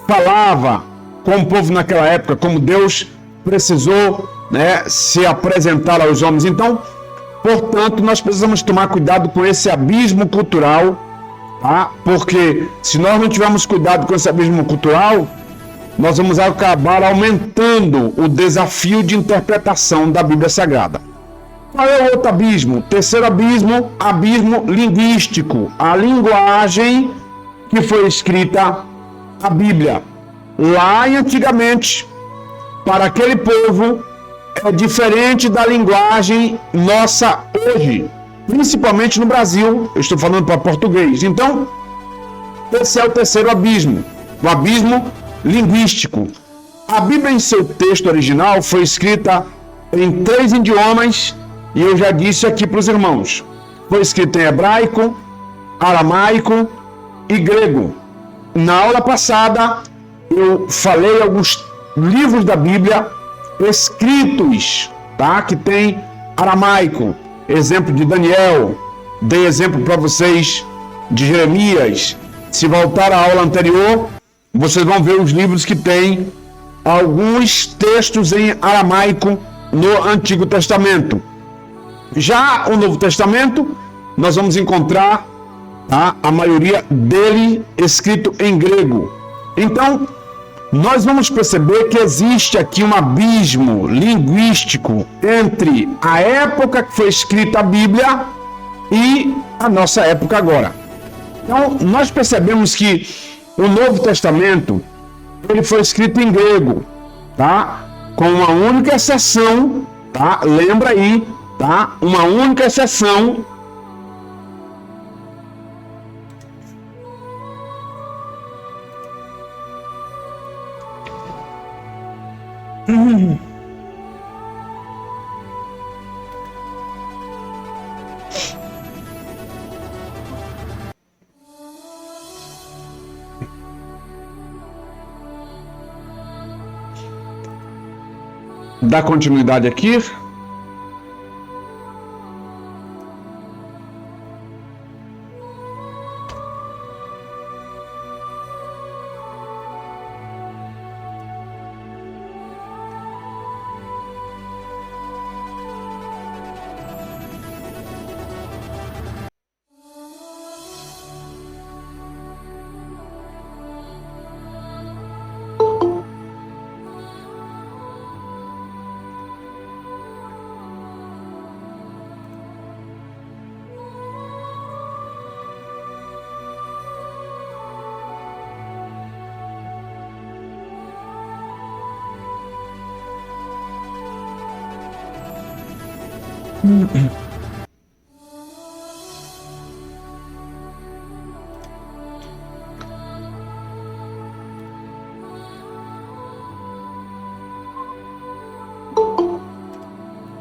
falava com o povo naquela época, como Deus precisou, se apresentar aos homens. Então, portanto, nós precisamos tomar cuidado com esse abismo cultural, tá? Porque se nós não tivermos cuidado com esse abismo cultural, nós vamos acabar aumentando o desafio de interpretação da Bíblia Sagrada. Qual é o outro abismo? Terceiro abismo, abismo linguístico. A linguagem que foi escrita a Bíblia lá e antigamente para aquele povo é diferente da linguagem nossa hoje, principalmente no Brasil. Eu estou falando para português. Então, esse é o terceiro abismo, o abismo linguístico. A Bíblia em seu texto original foi escrita em 3 idiomas e eu já disse aqui para os irmãos. Foi escrita em hebraico, aramaico e grego. Na aula passada, eu falei alguns livros da Bíblia escritos, tá? Que tem aramaico, exemplo de Daniel, dei exemplo para vocês de Jeremias. Se voltar à aula anterior, vocês vão ver os livros que tem alguns textos em aramaico no Antigo Testamento. Já o Novo Testamento, nós vamos encontrar, tá, a maioria dele escrito em grego. Então, nós vamos perceber que existe aqui um abismo linguístico entre a época que foi escrita a Bíblia e a nossa época agora. Então, nós percebemos que o Novo Testamento, ele foi escrito em grego, tá? Com uma única exceção, tá? Lembra aí, tá? Uma única exceção. Dá continuidade aqui.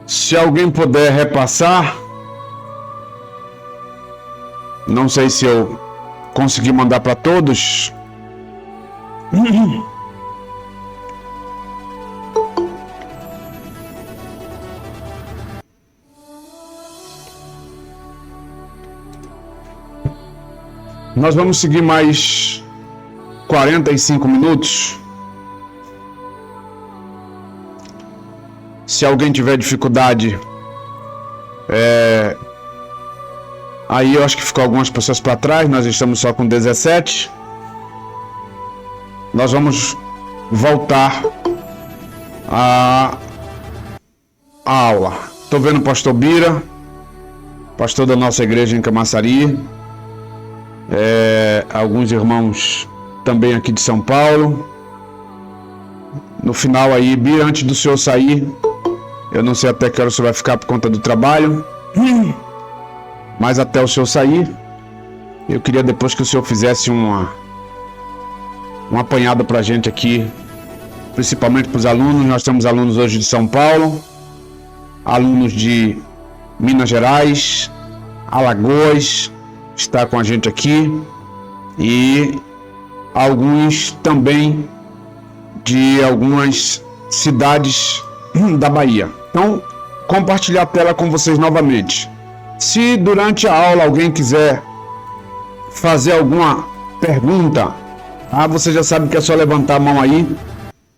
Se alguém puder repassar, não sei se eu consegui mandar para todos. Nós vamos seguir mais 45 minutos. Se alguém tiver dificuldade, aí eu acho que ficou algumas pessoas para trás. Nós estamos só com 17. Nós vamos voltar à aula. Estou vendo o pastor Bira, pastor da nossa igreja em Camaçari. Alguns irmãos também aqui de São Paulo. No final aí, Bira, antes do senhor sair, eu não sei até que hora o senhor vai ficar por conta do trabalho, mas até o senhor sair, eu queria depois que o senhor fizesse um apanhado pra gente aqui, principalmente para os alunos. Nós temos alunos hoje de São Paulo, alunos de Minas Gerais, Alagoas, está com a gente aqui, e alguns também de algumas cidades da Bahia. Então, compartilhar a tela com vocês novamente. Se durante a aula alguém quiser fazer alguma pergunta, você já sabe que é só levantar a mão aí,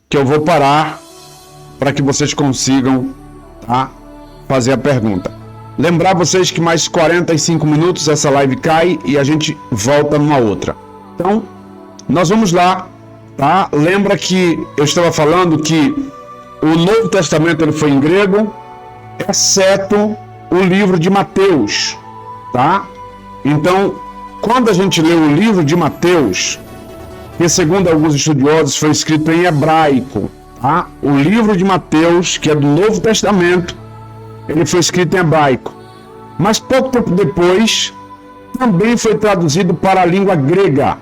que eu vou parar para que vocês consigam fazer a pergunta. Lembrar vocês que mais 45 minutos essa live cai e a gente volta numa outra. Então, nós vamos lá, tá? Lembra que eu estava falando que o Novo Testamento ele foi em grego, exceto o livro de Mateus, tá? Então, quando a gente lê o livro de Mateus, que segundo alguns estudiosos foi escrito em hebraico, tá? O livro de Mateus, que é do Novo Testamento, ele foi escrito em hebraico, mas pouco tempo depois também foi traduzido para a língua grega,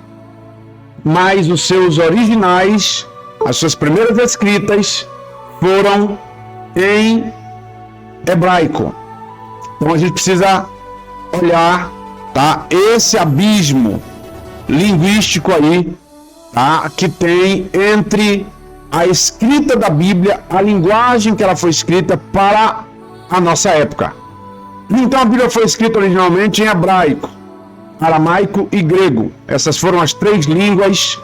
mas os seus originais, as suas primeiras escritas foram em hebraico. Então a gente precisa olhar, tá, esse abismo linguístico aí, tá, que tem entre a escrita da Bíblia, a linguagem que ela foi escrita para a nossa época. Então a Bíblia foi escrita originalmente em hebraico, aramaico e grego. Essas foram as 3 línguas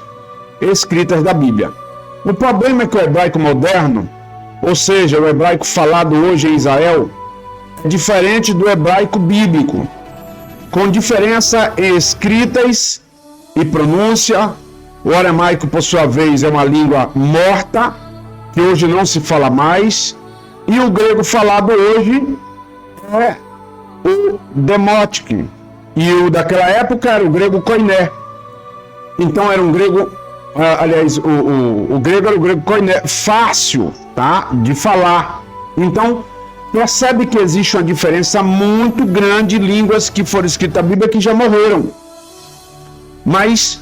escritas da Bíblia. O problema é que o hebraico moderno, ou seja, o hebraico falado hoje em Israel, é diferente do hebraico bíblico, com diferença em escritas e pronúncia. O aramaico, por sua vez, é uma língua morta, que hoje não se fala mais, e o grego falado hoje é o demótico, e o daquela época era o grego koiné. Então era um grego, aliás, o grego era o grego koiné, fácil, tá, de falar. Então percebe que existe uma diferença muito grande de línguas que foram escritas na Bíblia que já morreram, mas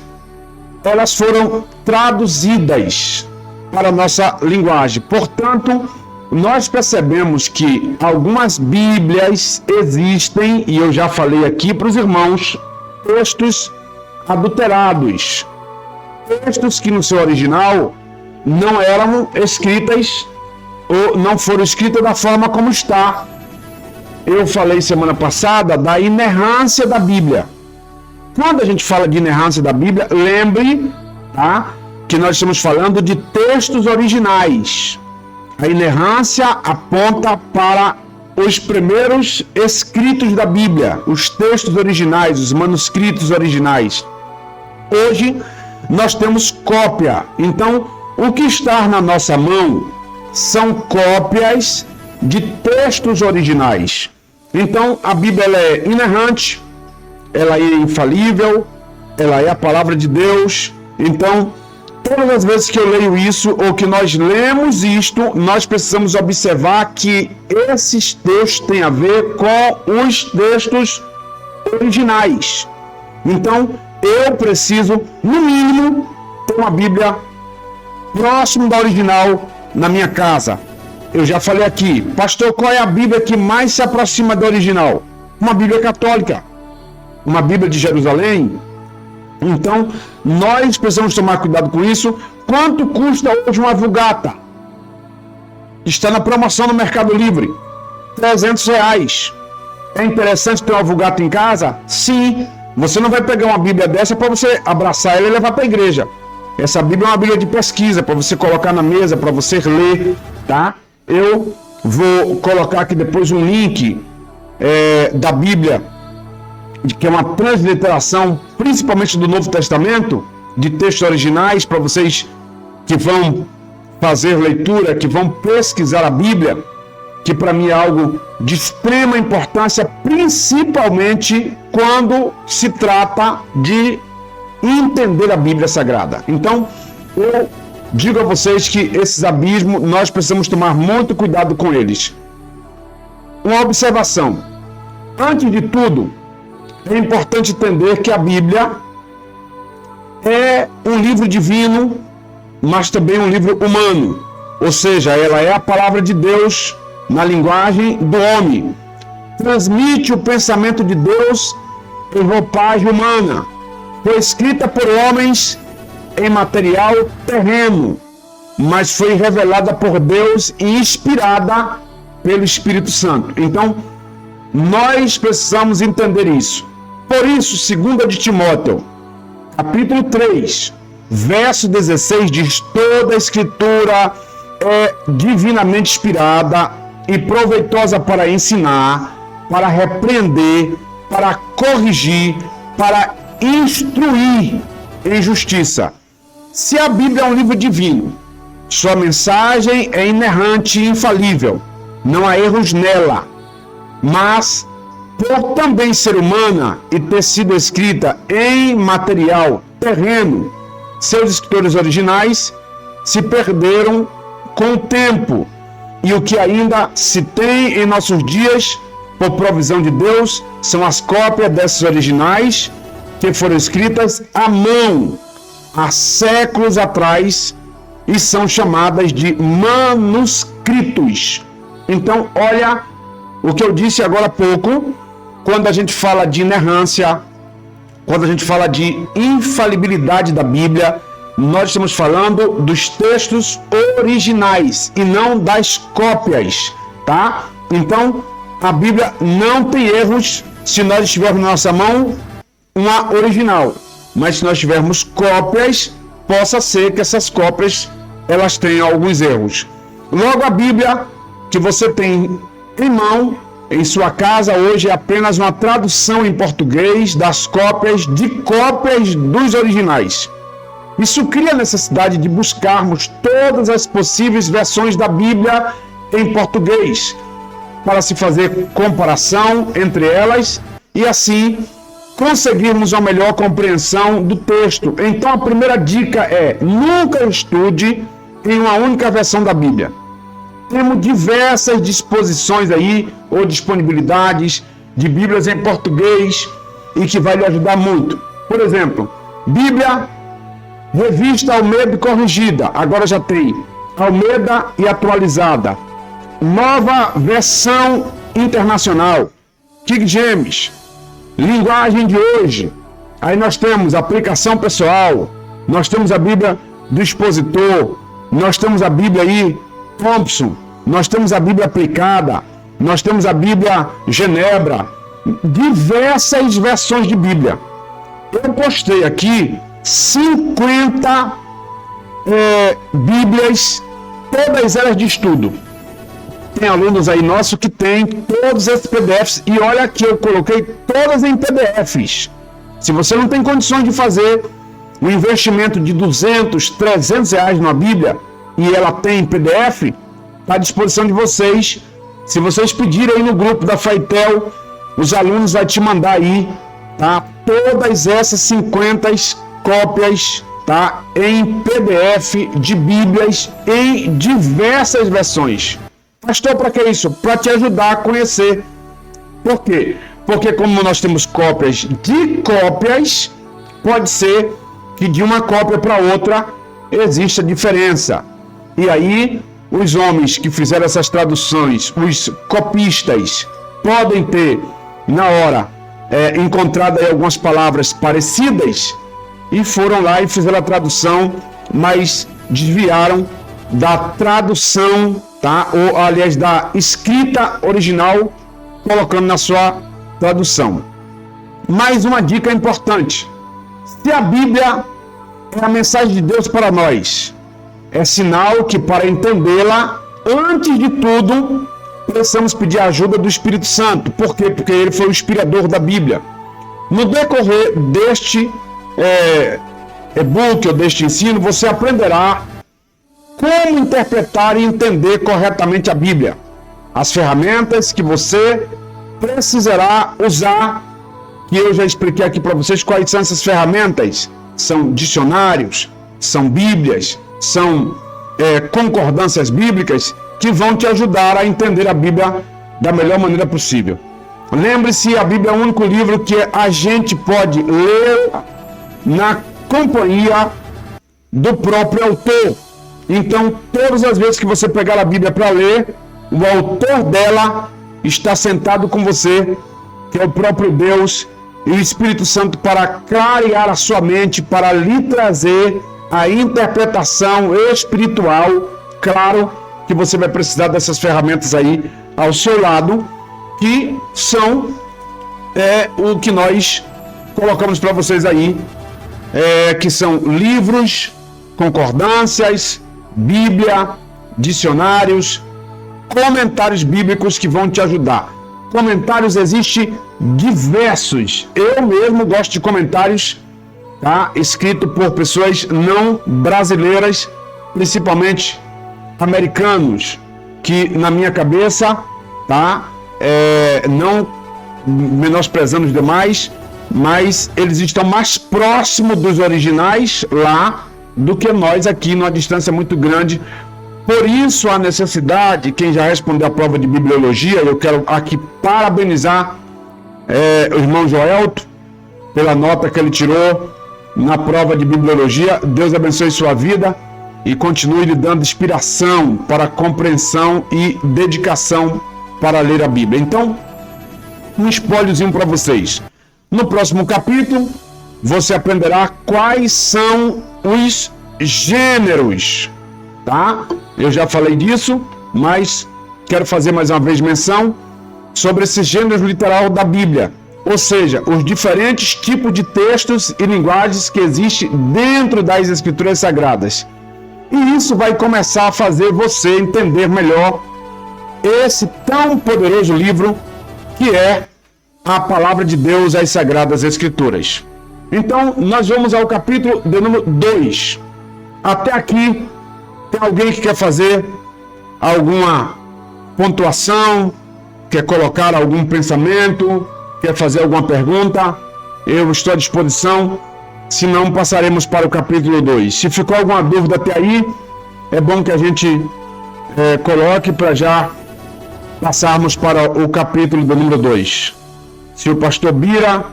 elas foram traduzidas para a nossa linguagem. Portanto, nós percebemos que algumas Bíblias existem, e eu já falei aqui para os irmãos, textos adulterados, textos que no seu original não eram escritas ou não foram escritas da forma como está. Eu falei semana passada da inerrância da Bíblia. Quando a gente fala de inerrância da Bíblia, lembre, tá, que nós estamos falando de textos originais. A inerrância aponta para os primeiros escritos da Bíblia, os textos originais, os manuscritos originais. Hoje nós temos cópia. Então, o que está na nossa mão são cópias de textos originais. Então, a Bíblia ela é inerrante, ela é infalível, ela é a palavra de Deus. Então, todas as vezes que eu leio isso, ou que nós lemos isto, nós precisamos observar que esses textos têm a ver com os textos originais. Então, eu preciso, no mínimo, ter uma Bíblia próximo da original na minha casa. Eu já falei aqui, pastor, qual é a Bíblia que mais se aproxima da original? Uma Bíblia católica, uma Bíblia de Jerusalém. Então, nós precisamos tomar cuidado com isso. Quanto custa hoje uma Vulgata? Está na promoção no Mercado Livre, R$300. É interessante ter uma Vulgata em casa? Sim. Você não vai pegar uma Bíblia dessa para você abraçar ela e levar para a igreja. Essa Bíblia é uma Bíblia de pesquisa, para você colocar na mesa, para você ler, tá? Eu vou colocar aqui depois um link da Bíblia, que é uma transliteração, principalmente do Novo Testamento, de textos originais, para vocês que vão fazer leitura, que vão pesquisar a Bíblia, que para mim é algo de extrema importância, principalmente quando se trata de entender a Bíblia Sagrada. Então, eu digo a vocês que esses abismos, nós precisamos tomar muito cuidado com eles. Uma observação. Antes de tudo, é importante entender que a Bíblia é um livro divino, mas também um livro humano. Ou seja, ela é a palavra de Deus na linguagem do homem. Transmite o pensamento de Deus em roupagem humana. Foi escrita por homens em material terreno, mas foi revelada por Deus e inspirada pelo Espírito Santo. Então, nós precisamos entender isso. Por isso, 2 de Timóteo, capítulo 3, verso 16, diz: toda a Escritura é divinamente inspirada e proveitosa para ensinar, para repreender, para corrigir, para instruir em justiça. Se a Bíblia é um livro divino, sua mensagem é inerrante e infalível, não há erros nela. Mas, por também ser humana e ter sido escrita em material terreno, seus escritores originais se perderam com o tempo, e o que ainda se tem em nossos dias, por provisão de Deus, são as cópias dessas originais que foram escritas à mão há séculos atrás e são chamadas de manuscritos. Então, olha o que eu disse agora há pouco, quando a gente fala de inerrância, quando a gente fala de infalibilidade da Bíblia, nós estamos falando dos textos originais e não das cópias, tá? Então, a Bíblia não tem erros se nós estivermos na nossa mão uma original, mas se nós tivermos cópias, possa ser que essas cópias elas tenham alguns erros. Logo, a Bíblia que você tem em mão, em sua casa, hoje é apenas uma tradução em português das cópias dos originais. Isso cria a necessidade de buscarmos todas as possíveis versões da Bíblia em português, para se fazer comparação entre elas e assim conseguirmos uma melhor compreensão do texto. Então, a primeira dica é: nunca estude em uma única versão da Bíblia. Temos diversas disposições aí, ou disponibilidades de Bíblias em português e que vai lhe ajudar muito. Por exemplo, Bíblia Revista Almeida Corrigida, agora já tem Almeida e Atualizada. Nova Versão Internacional, King James, Linguagem de Hoje. Aí nós temos Aplicação Pessoal, nós temos a Bíblia do Expositor, nós temos a Bíblia aí Thompson, nós temos a Bíblia Aplicada, nós temos a Bíblia Genebra, diversas versões de Bíblia. Eu postei aqui 50 Bíblias, todas elas de estudo. Tem alunos aí nossos que tem todos esses PDFs, e olha que eu coloquei todas em PDFs. Se você não tem condições de fazer um investimento de 200, 300 reais numa Bíblia, e ela tem PDF, está à disposição de vocês. Se vocês pedirem aí no grupo da Faitel, os alunos vão te mandar aí, tá? Todas essas 50 cópias tá? Em PDF de Bíblias em diversas versões. Pastor, para que isso? Para te ajudar a conhecer. Por quê? Porque como nós temos cópias de cópias, pode ser que de uma cópia para outra exista diferença. E aí, os homens que fizeram essas traduções, os copistas, podem ter, na hora, encontrado aí algumas palavras parecidas e foram lá e fizeram a tradução, mas desviaram da tradução, tá? Ou, aliás, da escrita original, colocando na sua tradução. Mais uma dica importante. Se a Bíblia é a mensagem de Deus para nós, é sinal que para entendê-la, antes de tudo, precisamos pedir a ajuda do Espírito Santo. Por quê? Porque ele foi o inspirador da Bíblia. No decorrer deste e-book ou deste ensino, você aprenderá como interpretar e entender corretamente a Bíblia. As ferramentas que você precisará usar, que eu já expliquei aqui para vocês quais são essas ferramentas. São dicionários, são Bíblias, são concordâncias bíblicas que vão te ajudar a entender a Bíblia da melhor maneira possível. Lembre-se, a Bíblia é o único livro que a gente pode ler na companhia do próprio autor. Então, todas as vezes que você pegar a Bíblia para ler, o autor dela está sentado com você, que é o próprio Deus e o Espírito Santo, para clarear a sua mente, para lhe trazer a interpretação espiritual. Claro que você vai precisar dessas ferramentas aí ao seu lado, que são o que nós colocamos para vocês aí, que são livros, concordâncias, Bíblia, dicionários, comentários bíblicos que vão te ajudar. Comentários existem diversos. Eu mesmo gosto de comentários, tá? Escrito por pessoas não brasileiras, principalmente americanos, que na minha cabeça, tá? Não menosprezando os demais, mas eles estão mais próximos dos originais lá do que nós aqui, numa distância muito grande. Por isso a necessidade, quem já respondeu a prova de bibliologia, eu quero aqui parabenizar o irmão Joelto pela nota que ele tirou na prova de bibliologia. Deus abençoe sua vida e continue lhe dando inspiração para compreensão e dedicação para ler a Bíblia. Então, um spoilerzinho para vocês. No próximo capítulo, você aprenderá quais são os gêneros, tá? Eu já falei disso, mas quero fazer mais uma vez menção sobre esses gêneros literais da Bíblia, ou seja, os diferentes tipos de textos e linguagens que existem dentro das Escrituras Sagradas. E isso vai começar a fazer você entender melhor esse tão poderoso livro que é a Palavra de Deus, as Sagradas Escrituras. Então, nós vamos ao capítulo de número 2. Até aqui, tem alguém que quer fazer alguma pontuação, quer colocar algum pensamento, quer fazer alguma pergunta? Eu estou à disposição, se não, passaremos para o capítulo 2. Se ficou alguma dúvida até aí, é bom que a gente coloque para já passarmos para o capítulo do número 2. Se o pastor Bira,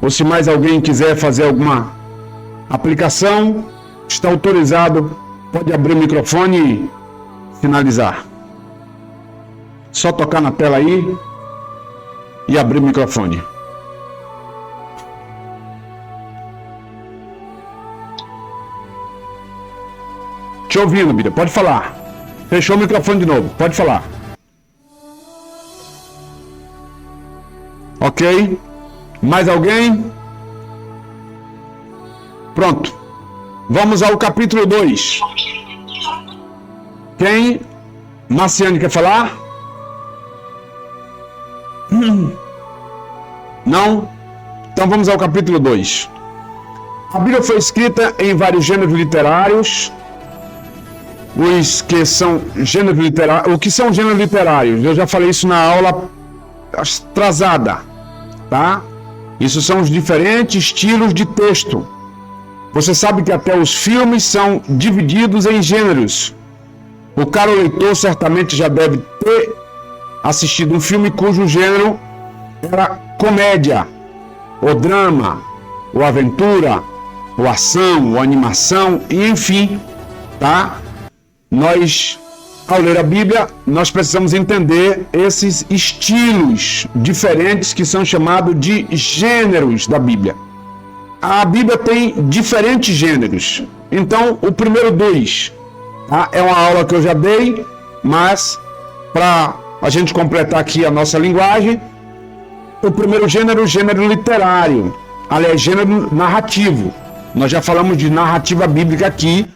ou se mais alguém quiser fazer alguma aplicação, está autorizado, pode abrir o microfone e finalizar. Só tocar na tela aí e abrir o microfone. Te ouvindo, Bira, pode falar. Fechou o microfone de novo, pode falar. Ok? Mais alguém? Pronto. Vamos ao capítulo 2. Quem? Marciane quer falar? Não? Então vamos ao capítulo 2. A Bíblia foi escrita em vários gêneros literários. Os que são gêneros literários, o que são gêneros literários? Eu já falei isso na aula atrasada, tá? Isso são os diferentes estilos de texto. Você sabe que até os filmes são divididos em gêneros. O caro leitor certamente já deve ter assistido um filme cujo gênero era comédia, ou drama, ou aventura, ou ação, ou animação, e enfim, tá? Nós, ao ler a Bíblia, nós precisamos entender esses estilos diferentes que são chamados de gêneros da Bíblia. A Bíblia tem diferentes gêneros. Então, o primeiro dois, tá? É uma aula que eu já dei, mas para a gente completar aqui a nossa linguagem, o primeiro gênero, o gênero literário, aliás, gênero narrativo. Nós já falamos de narrativa bíblica aqui,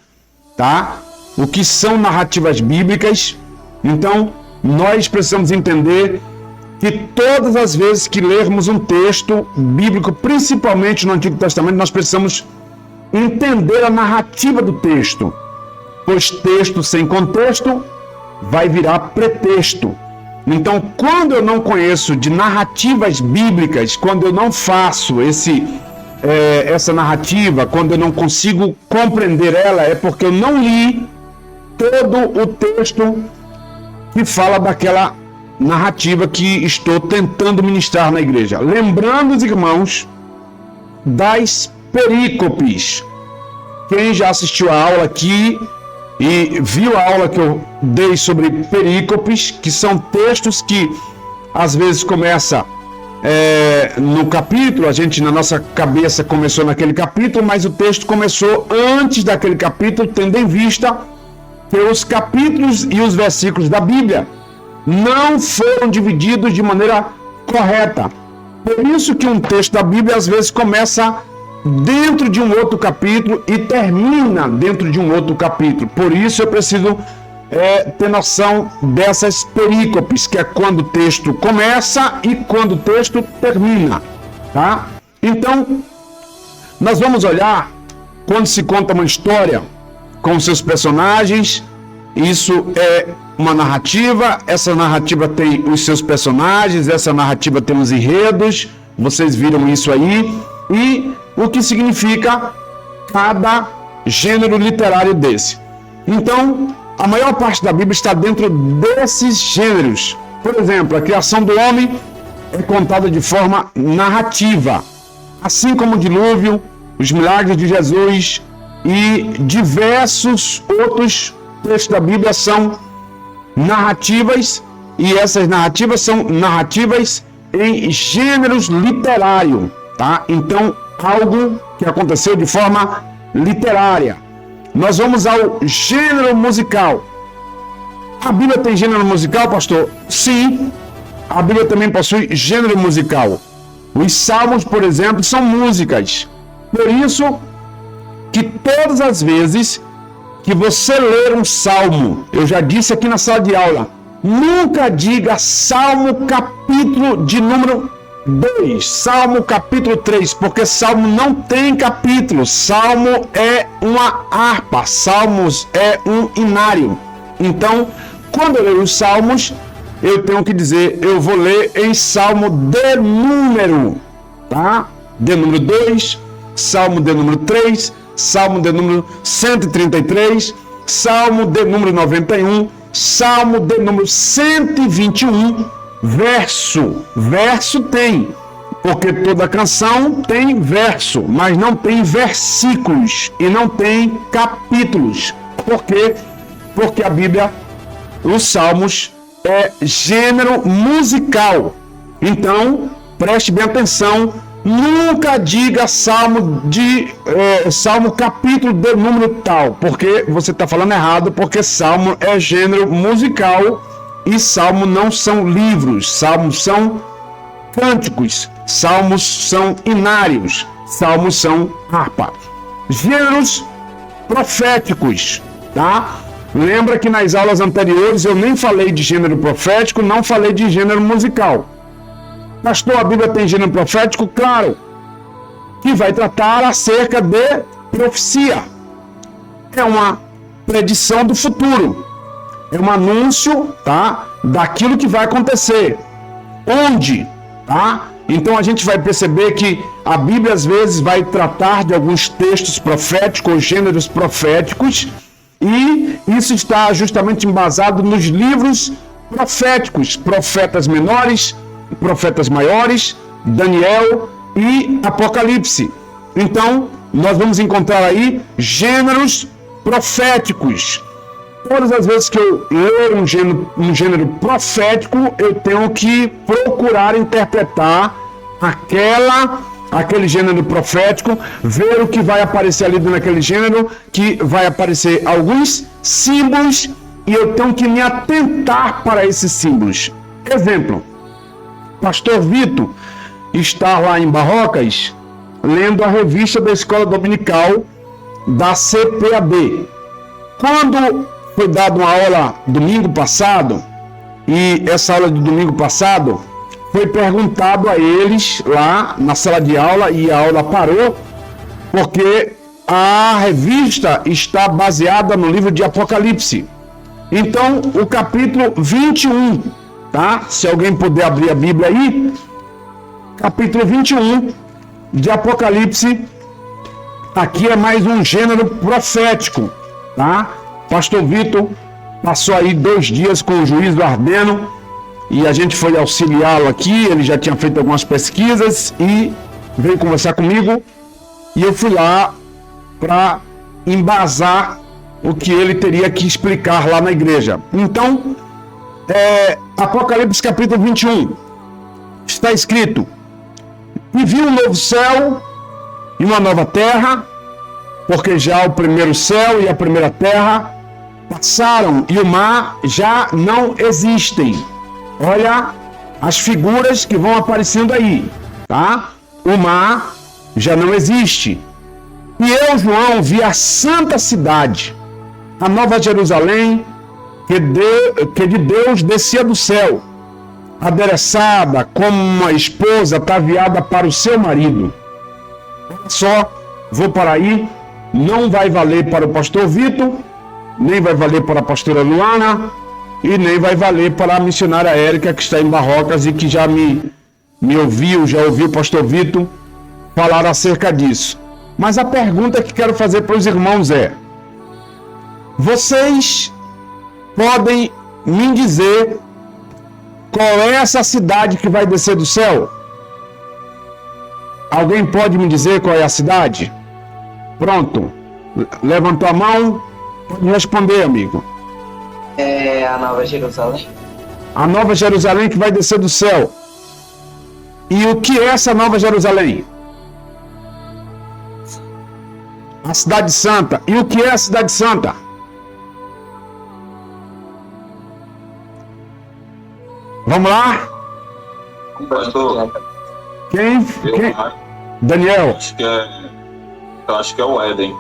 tá? O que são narrativas bíblicas? Então, nós precisamos entender que todas as vezes que lermos um texto bíblico, principalmente no Antigo Testamento, nós precisamos entender a narrativa do texto, pois texto sem contexto vai virar pretexto. Então, quando eu não conheço de narrativas bíblicas, quando eu não faço essa narrativa, quando eu não consigo compreender ela, é porque eu não li todo o texto que fala daquela narrativa que estou tentando ministrar na igreja. Lembrando os irmãos das perícopes. Quem já assistiu a aula aqui e viu a aula que eu dei sobre perícopes, que são textos que às vezes começa no capítulo, a gente na nossa cabeça começou naquele capítulo, mas o texto começou antes daquele capítulo, tendo em vista que os capítulos e os versículos da Bíblia não foram divididos de maneira correta. Por isso que um texto da Bíblia às vezes começa dentro de um outro capítulo e termina dentro de um outro capítulo. Por isso eu preciso ter noção dessas perícopes, que é quando o texto começa e quando o texto termina, tá? Então, nós vamos olhar quando se conta uma história com seus personagens. Isso é uma narrativa, essa narrativa tem os seus personagens, essa narrativa tem os enredos, vocês viram isso aí, e o que significa cada gênero literário desse. Então, a maior parte da Bíblia está dentro desses gêneros. Por exemplo, a criação do homem é contada de forma narrativa, assim como o dilúvio, os milagres de Jesus e diversos outros textos da Bíblia são narrativas, e essas narrativas são narrativas em gêneros literários, tá? Então, algo que aconteceu de forma literária. Nós vamos ao gênero musical. A Bíblia tem gênero musical, pastor? Sim, a Bíblia também possui gênero musical. Os salmos, por exemplo, são músicas. Por isso que todas as vezes que você ler um salmo, eu já disse aqui na sala de aula, nunca diga salmo capítulo de número 2, salmo capítulo 3, porque salmo não tem capítulo. Salmo é uma harpa, salmos é um inário. Então, quando eu leio os salmos, eu tenho que dizer, eu vou ler em salmo de número, tá? De número 2, salmo de número 3, salmo de número 133, salmo de número 91, salmo de número 121, verso tem, porque toda canção tem verso, mas não tem versículos e não tem capítulos. Por quê? Porque a Bíblia, os salmos, é gênero musical. Então, preste bem atenção, nunca diga salmo capítulo de número tal, porque você está falando errado, porque salmo é gênero musical e salmo não são livros, salmos são cânticos, salmos são inários, salmos são harpa. Gêneros proféticos, tá? Lembra que nas aulas anteriores eu nem falei de gênero profético, não falei de gênero musical. Pastor, a Bíblia tem gênero profético? Claro, que vai tratar acerca de profecia. É uma predição do futuro. É um anúncio, tá, daquilo que vai acontecer. Onde, tá? Então a gente vai perceber que a Bíblia às vezes vai tratar de alguns textos proféticos, gêneros proféticos, e isso está justamente embasado nos livros proféticos, profetas menores, profetas maiores, Daniel e Apocalipse. Então, nós vamos encontrar aí gêneros proféticos. Todas as vezes que eu leio um gênero profético, eu tenho que procurar interpretar aquele gênero profético, ver o que vai aparecer ali naquele gênero, que vai aparecer alguns símbolos, e eu tenho que me atentar para esses símbolos. Exemplo, Pastor Vitor está lá em Barrocas, lendo a revista da Escola Dominical da CPAB. Quando foi dada uma aula domingo passado, e essa aula do domingo passado foi perguntado a eles lá na sala de aula, e a aula parou, porque a revista está baseada no livro de Apocalipse. Então, o capítulo 21, tá? Se alguém puder abrir a Bíblia aí, capítulo 21 de Apocalipse, aqui é mais um gênero profético, tá? Pastor Vitor passou aí 2 dias com o juiz do Ardeno, e a gente foi auxiliá-lo aqui. Ele já tinha feito algumas pesquisas e veio conversar comigo, e eu fui lá para embasar o que ele teria que explicar lá na igreja. Então, Apocalipse capítulo 21, está escrito: e vi um novo céu e uma nova terra, porque já o primeiro céu e a primeira terra passaram, e o mar já não existem. Olha as figuras que vão aparecendo aí, tá? O mar já não existe. E eu, João, vi a santa cidade, a nova Jerusalém, que de Deus descia do céu, adereçada como uma esposa ataviada para o seu marido. Só vou para aí, não vai valer para o pastor Vitor, nem vai valer para a pastora Luana, e nem vai valer para a missionária Érica, que está em Barrocas e que já me ouviu, já ouviu o pastor Vitor falar acerca disso. Mas a pergunta que quero fazer para os irmãos é: vocês podem me dizer qual é essa cidade que vai descer do céu? Alguém pode me dizer qual é a cidade? Pronto. Levantou a mão, pode responder, amigo. É a Nova Jerusalém. A Nova Jerusalém que vai descer do céu. E o que é essa Nova Jerusalém? A Cidade Santa. E o que é a Cidade Santa? Vamos lá? Pastor, Quem? Daniel. Eu acho que é o Éden,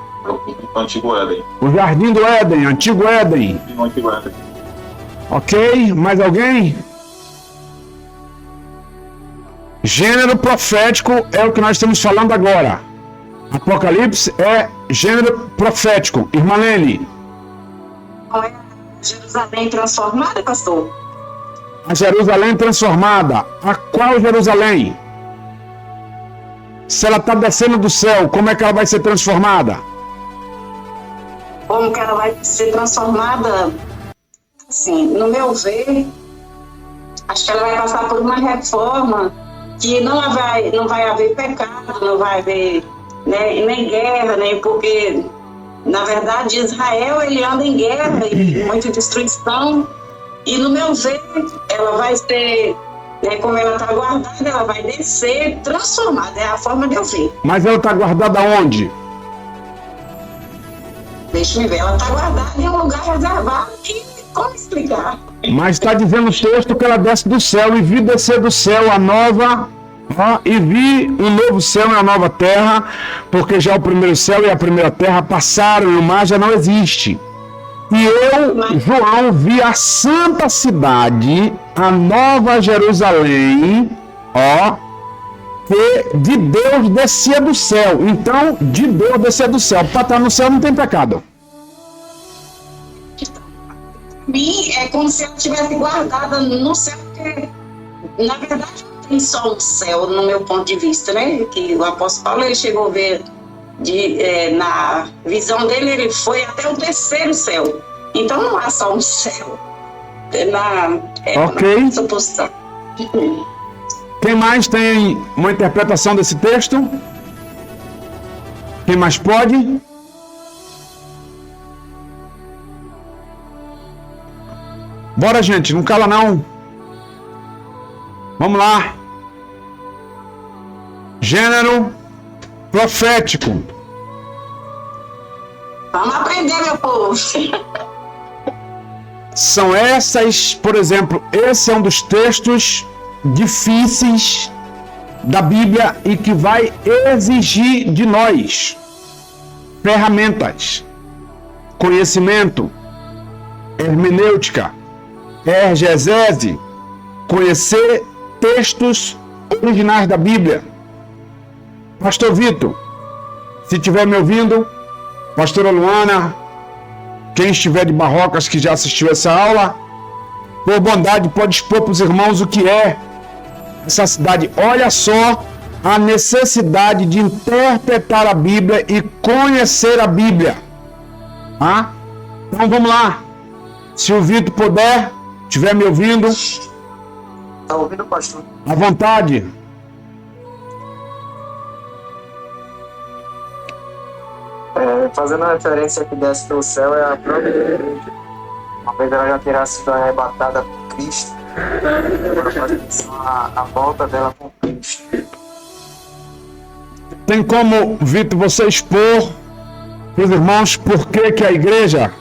o antigo Éden. O Jardim do Éden, Antigo Éden. O antigo Éden. Ok, mais alguém? Gênero profético é o que nós estamos falando agora. Apocalipse é gênero profético. Irmã Lene. Não é Jerusalém transformada, pastor? A Jerusalém transformada. A qual Jerusalém? Se ela está descendo do céu, como é que ela vai ser transformada? Como que ela vai ser transformada? Assim, no meu ver, acho que ela vai passar por uma reforma que não vai haver pecado, não vai haver, né, nem guerra, nem porque, na verdade, Israel ele anda em guerra e muita destruição. E no meu ver, ela vai ser, né, como ela está guardada, ela vai descer transformada, é a forma de eu ver. Mas ela está guardada onde? Deixa eu ver, ela está guardada em um lugar reservado e como explicar? Mas está dizendo o texto que ela desce do céu, e vi descer do céu a nova, e vi um novo céu e a nova terra, porque já o primeiro céu e a primeira terra passaram e o mar já não existe. E eu, João, vi a santa cidade, a nova Jerusalém, que de Deus descia do céu. Então, de Deus descia do céu. Para estar no céu não tem pecado. Para mim, é como se ela estivesse guardada no céu, porque, na verdade, não tem só um céu, no meu ponto de vista, né? Que o apóstolo Paulo ele chegou a ver, na visão dele, ele foi até o terceiro céu. Então não há só um céu. Ok. Na suposição. Quem mais tem uma interpretação desse texto? Quem mais pode? Bora, gente, não cala não. Vamos lá. Gênero profético. Vamos aprender, meu povo. São essas, por exemplo, esse é um dos textos difíceis da Bíblia e que vai exigir de nós ferramentas, conhecimento, hermenêutica, exegese, conhecer textos originais da Bíblia. Pastor Vitor, se estiver me ouvindo, pastora Luana, quem estiver de Barrocas que já assistiu essa aula, por bondade pode expor para os irmãos o que é essa cidade. Olha só a necessidade de interpretar a Bíblia e conhecer a Bíblia. Tá? Então vamos lá. Se o Vitor puder, estiver me ouvindo. Está ouvindo, pastor? À vontade. Fazendo referência que desce do céu é a própria igreja. Uma vez ela já terá sido arrebatada por Cristo. A volta dela com Cristo. Tem como, Vitor, você expor para os irmãos por que a igreja?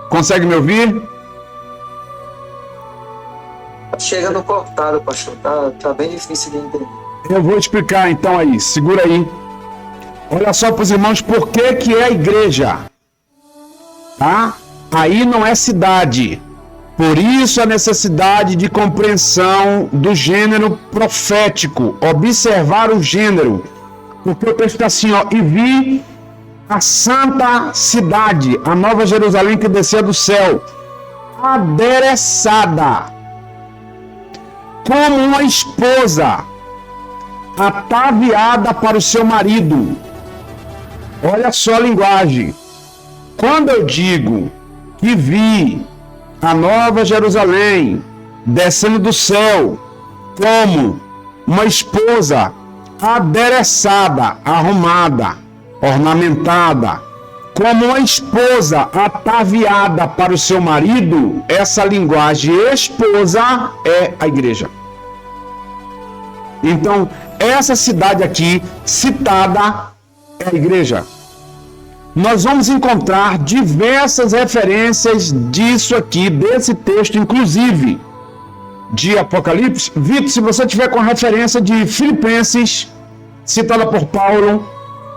Consegue me ouvir? Chega no cortado, pastor. Tá bem difícil de entender. Eu vou explicar então aí. Segura aí. Olha só para os irmãos por que é a igreja. Tá? Aí não é cidade. Por isso a necessidade de compreensão do gênero profético. Observar o gênero. Porque o texto está assim, ó. E vi a santa cidade, a nova Jerusalém que descia do céu, adereçada, como uma esposa, ataviada para o seu marido. Olha só a linguagem. Quando eu digo que vi a nova Jerusalém descendo do céu, como uma esposa adereçada, arrumada, ornamentada, como uma esposa ataviada para o seu marido, essa linguagem esposa é a igreja. Então, essa cidade aqui, citada, é a igreja. Nós vamos encontrar diversas referências disso aqui, desse texto, inclusive de Apocalipse. Vitor, se você tiver com a referência de Filipenses, citada por Paulo,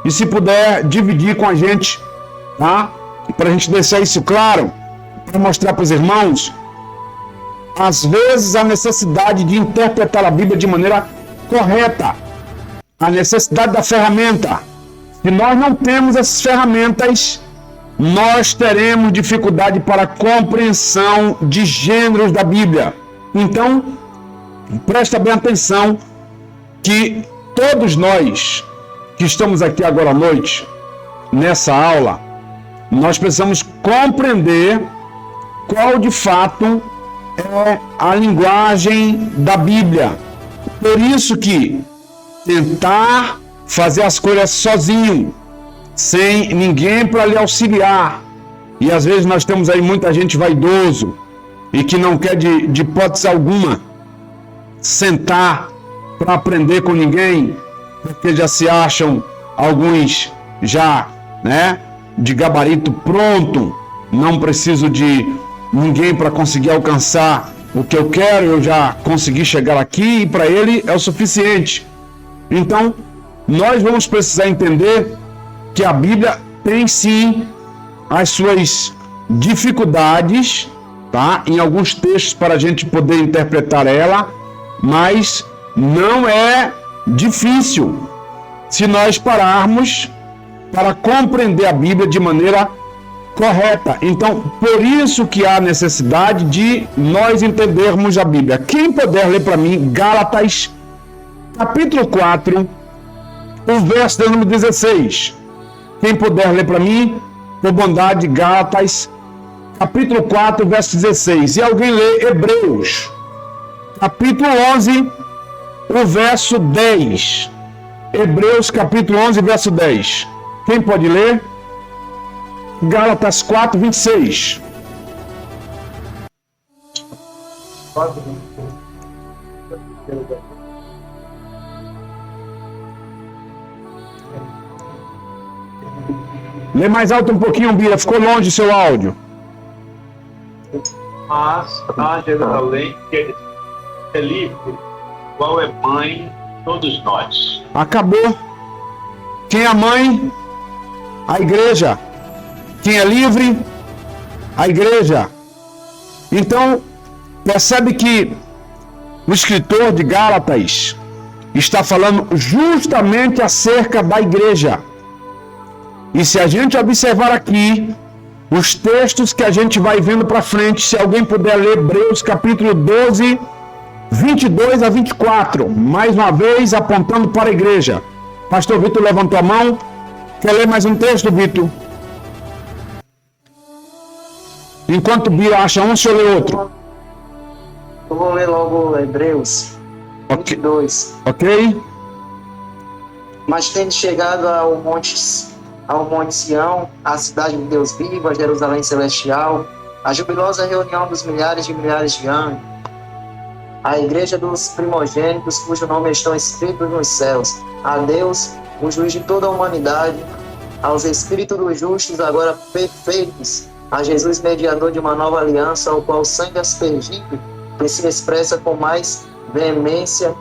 e se puder dividir com a gente, tá? Para a gente deixar isso claro, para mostrar para os irmãos, às vezes a necessidade de interpretar a Bíblia de maneira correta, a necessidade da ferramenta. Se nós não temos essas ferramentas, nós teremos dificuldade para a compreensão de gêneros da Bíblia. Então, presta bem atenção que todos nós que estamos aqui agora à noite, nessa aula, nós precisamos compreender qual de fato é a linguagem da Bíblia. Por isso que tentar fazer as coisas sozinho, sem ninguém para lhe auxiliar, e às vezes nós temos aí muita gente vaidoso e que não quer de hipótese alguma sentar para aprender com ninguém, porque já se acham alguns já, né, de gabarito pronto, não preciso de ninguém para conseguir alcançar o que eu quero, eu já consegui chegar aqui e para ele é o suficiente. Então, nós vamos precisar entender que a Bíblia tem sim as suas dificuldades, tá? Em alguns textos para a gente poder interpretar ela, mas não é difícil se nós pararmos para compreender a Bíblia de maneira correta. Então, por isso que há necessidade de nós entendermos a Bíblia. Quem puder ler para mim, Gálatas, capítulo 4, o verso de número 16. Quem puder ler para mim, por bondade, Gálatas, capítulo 4, verso 16. E alguém lê Hebreus, capítulo 11, o verso 10. Hebreus, capítulo 11, verso 10. Quem pode ler? Gálatas 4, 26. Lê mais alto um pouquinho, Bira. Ficou longe o seu áudio. Mas a Jerusalém, que é livre, qual é mãe de todos nós. Acabou. Quem é a mãe? A igreja. Quem é livre? A igreja. Então, percebe que o escritor de Gálatas está falando justamente acerca da igreja. E se a gente observar aqui os textos que a gente vai vendo para frente, se alguém puder ler Hebreus capítulo 12, 22 a 24, mais uma vez apontando para a igreja. Pastor Vitor levantou a mão. Quer ler mais um texto, Vitor? Enquanto o Bira acha um, se eu ler outro. Eu vou ler logo Hebreus 22. Ok? Mas tendo chegado ao Monte Sião, a cidade de Deus vivo, a Jerusalém celestial, a jubilosa reunião dos milhares de anjos, a igreja dos primogênitos, cujo nome estão escritos nos céus, a Deus, o juiz de toda a humanidade, aos espíritos dos justos agora perfeitos, a Jesus, mediador de uma nova aliança, ao qual o sangue aspergido, que se expressa com mais veemência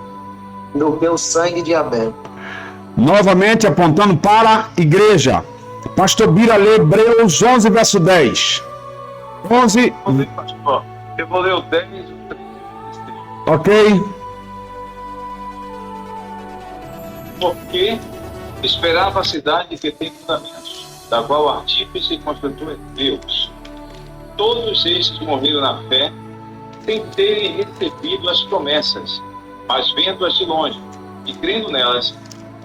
do que o sangue de Abel. Novamente apontando para a igreja. Pastor Bira lê Hebreus 11, verso 10. 11. Pastor, eu vou ler o 10 e o 13. Ok. Porque esperava a cidade que tem fundamentos, da qual o artífice e construtor é Deus. Todos esses morreram na fé, sem terem recebido as promessas, mas vendo-as de longe, e crendo nelas,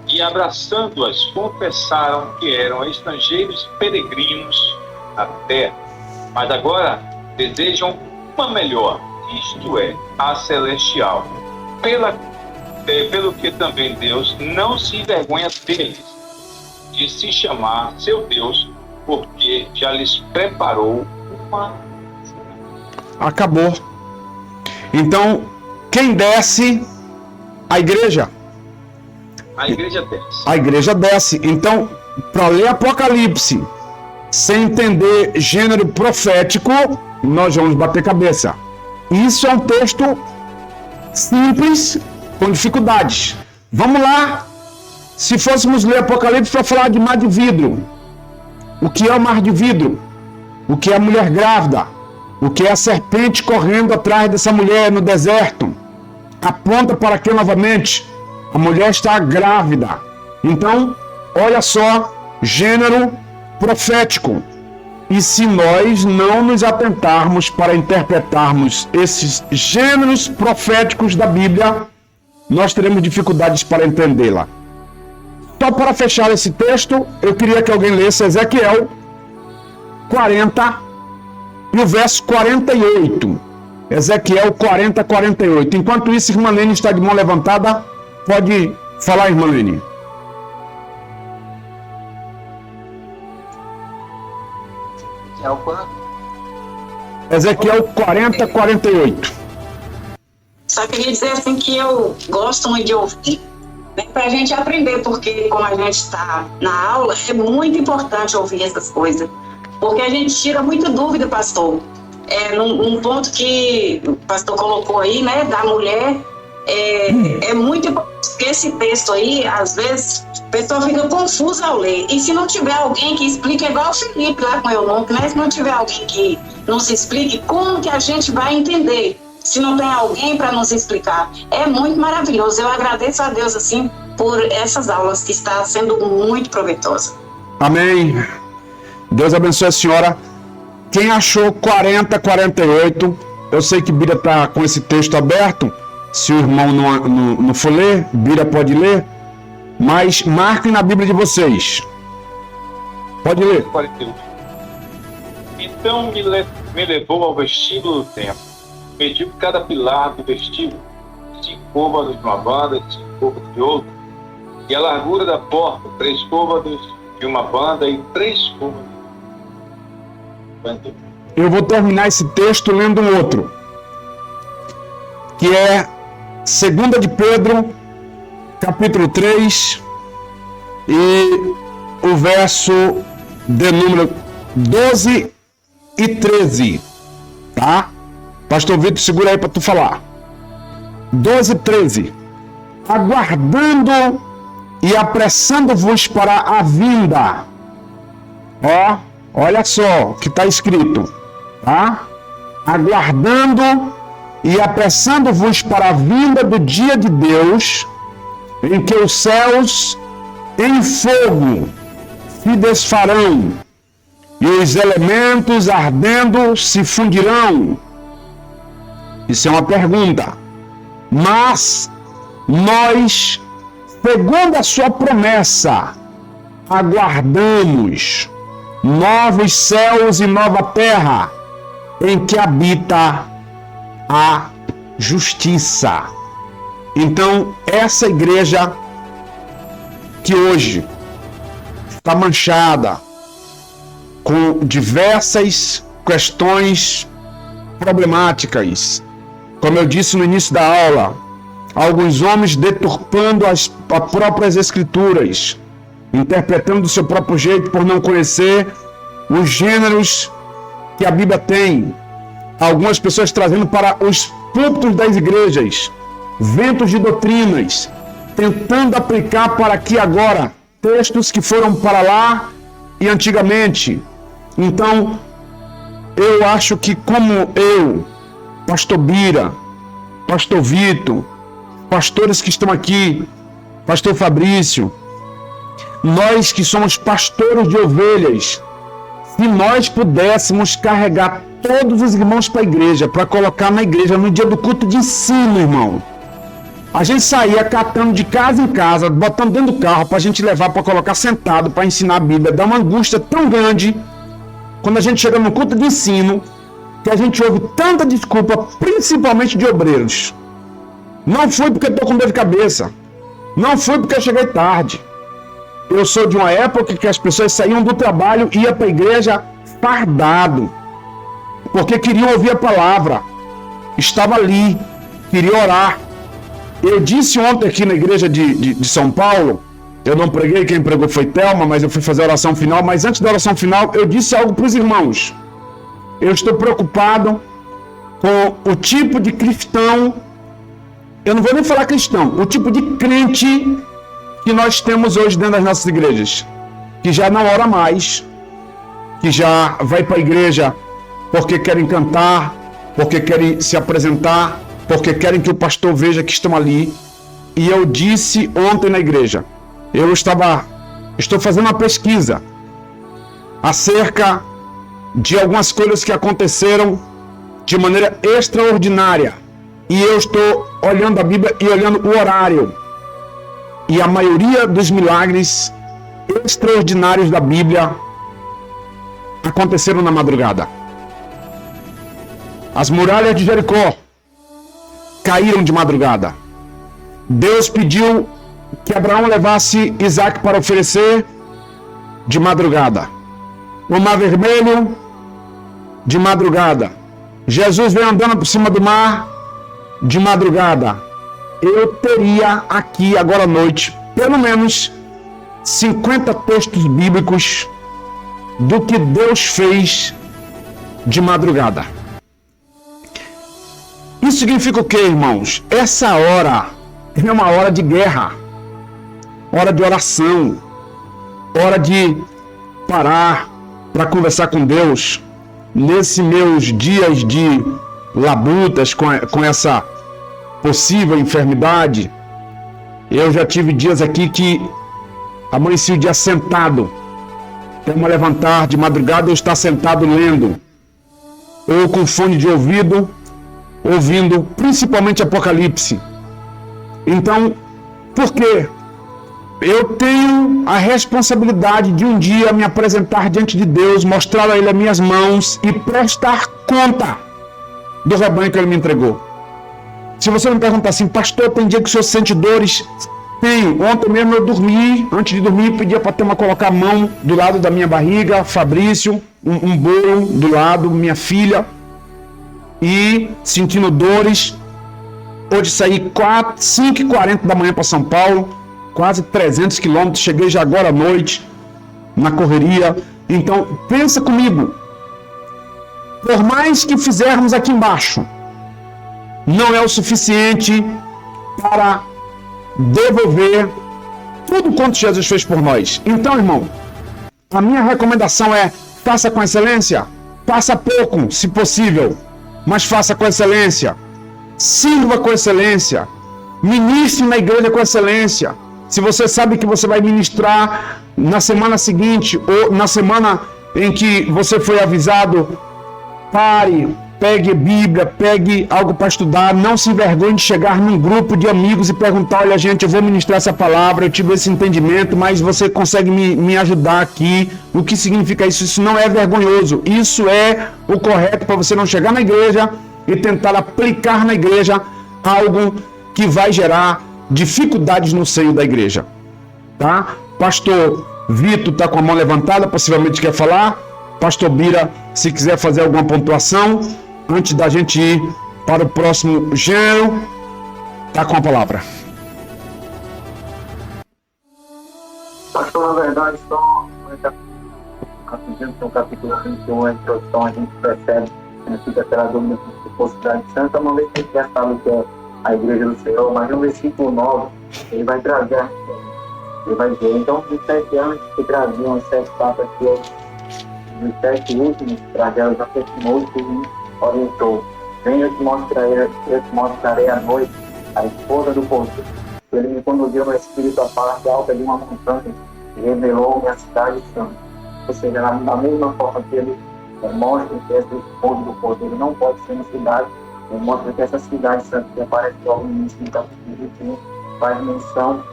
e abraçando-as, confessaram que eram estrangeiros e peregrinos na terra. Mas agora desejam uma melhor, isto é, a celestial. Pelo que também Deus não se envergonha deles, de se chamar seu Deus, porque já lhes preparou uma... Acabou. Então, quem desce? A igreja. A igreja desce. A igreja desce. Então, para ler Apocalipse, sem entender gênero profético, nós vamos bater cabeça. Isso é um texto simples, com dificuldades. Vamos lá. Se fôssemos ler Apocalipse para falar de mar de vidro. O que é o mar de vidro? O que é a mulher grávida? O que é a serpente correndo atrás dessa mulher no deserto? Aponta para que novamente? A mulher está grávida. Então, olha só, gênero profético. E se nós não nos atentarmos para interpretarmos esses gêneros proféticos da Bíblia, nós teremos dificuldades para entendê-la. Só para fechar esse texto, eu queria que alguém lesse Ezequiel 40 e o verso 48. Ezequiel 40, 48. Enquanto isso, irmã Lene está de mão levantada. Pode falar, irmã Lene. Ezequiel 40, 48. Só queria dizer assim que eu gosto muito de ouvir, né, para a gente aprender, porque como a gente está na aula, é muito importante ouvir essas coisas, porque a gente tira muita dúvida, pastor. Num ponto que o pastor colocou aí, né, da mulher, é muito importante, porque esse texto aí, às vezes, a pessoa fica confusa ao ler, e se não tiver alguém que explique, é igual o Felipe lá com o Eunuco, né, se não tiver alguém que nos explique, como que a gente vai entender? Se não tem alguém para nos explicar. É muito maravilhoso. Eu agradeço a Deus, assim, por essas aulas que está sendo muito proveitosa. Amém. Deus abençoe a senhora. Quem achou 40:48, eu sei que Bira está com esse texto aberto. Se o irmão não for ler, Bira pode ler. Mas marquem na Bíblia de vocês. Pode ler. 41. Então me levou ao vestíbulo do templo. Mediu cada pilar do vestíbulo, 5 côvados de uma banda e 5 côvados de outra. E a largura da porta, 3 côvados de uma banda e 3 côvados. Eu vou terminar esse texto lendo um outro, que é 2 de Pedro, capítulo 3, e o verso de número 12 e 13, tá? Pastor Vitor, segura aí para tu falar. 12 e 13. Aguardando e apressando-vos para a vinda. Ó, olha só o que está escrito, tá? Aguardando e apressando-vos para a vinda do dia de Deus, em que os céus em fogo se desfarão e os elementos ardendo se fundirão. Isso é uma pergunta. Mas nós, segundo a sua promessa, aguardamos novos céus e nova terra, em que habita a justiça. Então, essa igreja que hoje está manchada com diversas questões problemáticas, como eu disse no início da aula, alguns homens deturpando as próprias escrituras, interpretando do seu próprio jeito por não conhecer os gêneros que a Bíblia tem. Algumas pessoas trazendo para os púlpitos das igrejas ventos de doutrinas, tentando aplicar para aqui agora textos que foram para lá e antigamente. Então, eu acho que como eu, Pastor Bira, Pastor Vitor, pastores que estão aqui, Pastor Fabrício, nós que somos pastores de ovelhas, se nós pudéssemos carregar todos os irmãos para a igreja, para colocar na igreja no dia do culto de ensino, irmão, a gente saía catando de casa em casa, botando dentro do carro para a gente levar para colocar sentado para ensinar a Bíblia, dá uma angústia tão grande quando a gente chega no culto de ensino, que a gente ouve tanta desculpa, principalmente de obreiros. Não fui porque estou com dor de cabeça. Não fui porque eu cheguei tarde. Eu sou de uma época que as pessoas saíam do trabalho e iam para a igreja fardado, porque queriam ouvir a palavra. Estava ali, queria orar. Eu disse ontem aqui na igreja de São Paulo, eu não preguei, quem pregou foi Thelma, mas eu fui fazer a oração final. Mas antes da oração final, eu disse algo para os irmãos. Eu estou preocupado com o tipo de cristão, eu não vou nem falar cristão, o tipo de crente que nós temos hoje dentro das nossas igrejas, que já não ora mais, que já vai para a igreja porque querem cantar, porque querem se apresentar, porque querem que o pastor veja que estão ali. E eu disse ontem na igreja, estou fazendo uma pesquisa acerca de algumas coisas que aconteceram de maneira extraordinária. E eu estou olhando a Bíblia e olhando o horário. E a maioria dos milagres extraordinários da Bíblia aconteceram na madrugada. As muralhas de Jericó caíram de madrugada. Deus pediu que Abraão levasse Isaac para oferecer de madrugada. O Mar Vermelho, de madrugada. Jesus veio andando por cima do mar, de madrugada. Eu teria aqui agora à noite, pelo menos 50 textos bíblicos do que Deus fez de madrugada. Isso significa o quê, irmãos? Essa hora é uma hora de guerra, hora de oração, hora de parar para conversar com Deus. Nesses meus dias de labutas com essa possível enfermidade, eu já tive dias aqui que amanheci o dia sentado, até me levantar de madrugada eu estar sentado lendo, ou com fone de ouvido, ouvindo principalmente Apocalipse. Então, por quê? Eu tenho a responsabilidade de um dia me apresentar diante de Deus, mostrar a Ele as minhas mãos e prestar conta do rebanho que Ele me entregou. Se você me perguntar assim, pastor, tem dia que o senhor sente dores? Tenho. Ontem mesmo eu dormi, antes de dormir, pedia para a turma colocar a mão do lado da minha barriga, Fabrício, um bolo do lado, minha filha, e sentindo dores. Hoje saí 5h40 da manhã para São Paulo, quase 300 quilômetros, cheguei já agora à noite, na correria. Então, pensa comigo, por mais que fizermos aqui embaixo, não é o suficiente para devolver tudo quanto Jesus fez por nós. Então, irmão, a minha recomendação é, faça com excelência, faça pouco, se possível, mas faça com excelência, sirva com excelência, ministre na igreja com excelência. Se você sabe que você vai ministrar na semana seguinte ou na semana em que você foi avisado, pare, pegue Bíblia, pegue algo para estudar, não se envergonhe de chegar num grupo de amigos e perguntar, olha gente, eu vou ministrar essa palavra, eu tive esse entendimento, mas você consegue me ajudar aqui, o que significa isso? Isso não é vergonhoso, isso é o correto para você não chegar na igreja e tentar aplicar na igreja algo que vai gerar dificuldades no seio da igreja, tá? Pastor Vitor está com a mão levantada, possivelmente quer falar. Pastor Bira, se quiser fazer alguma pontuação antes da gente ir para o próximo gênero, tá com a palavra. Pastor, na verdade, só no capítulo 21, a introdução, a gente percebe que fica aquela dúvida de possibilidade santa, uma vez que a gente já sabe que é a igreja do Senhor, mas no versículo 9, ele vai trazer, ele vai dizer, então, de 7 anos que traziam as 7 papas que eu, dos 7 últimos, trajeros afirmou e me orientou. Venha, eu te mostrarei à noite a esposa do cordeiro. Ele me conduziu no espírito à parte alta de uma montanha e revelou-me a cidade santa. Ou seja, da mesma forma que ele mostra que essa esposa do cordeiro não pode ser uma cidade, ele mostra que essa cidade santa que aparece logo no início do capítulo 21 faz menção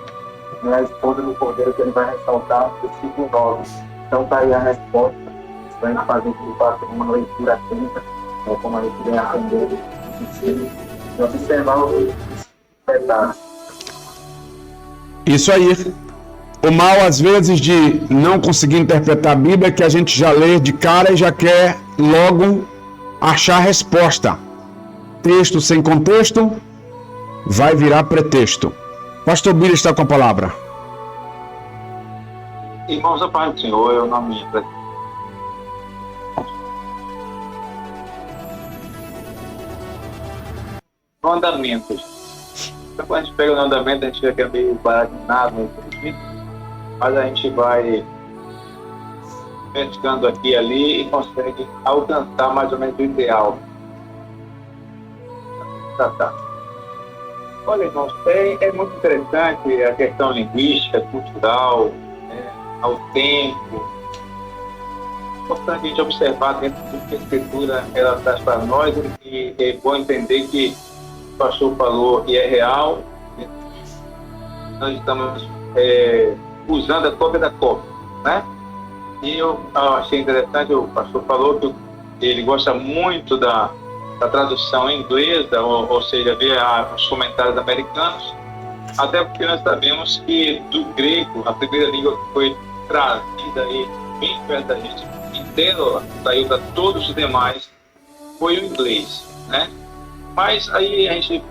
à esposa do cordeiro, que ele vai ressaltar no versículo 9. Então está aí a resposta. Vai fazer que ele faça uma leitura atenta, como a leitura é aprender e observar os detalhes. Isso aí. O mal, às vezes, de não conseguir interpretar a Bíblia é que a gente já lê de cara e já quer logo achar a resposta. Texto sem contexto vai virar pretexto. Pastor Bira está com a palavra. Irmãos, a paz do Senhor, eu não me no andamento. Então, quando a gente pega no andamento, a gente fica meio baratinado, mas a gente vai pescando aqui e ali e consegue alcançar mais ou menos o ideal. Tá. Olha, irmãos, é muito interessante a questão linguística, cultural, ao tempo. É importante a gente observar dentro do que a Escritura ela traz para nós, e é bom entender que o pastor falou e é real. Nós estamos usando a cópia da cópia, né? E eu achei interessante, o pastor falou que ele gosta muito da tradução inglesa, ou seja, ver os comentários americanos, até porque nós sabemos que do grego, a primeira língua que foi trazida aí bem perto da gente inteira, saiu para todos os demais, foi o inglês, né? Mas aí a gente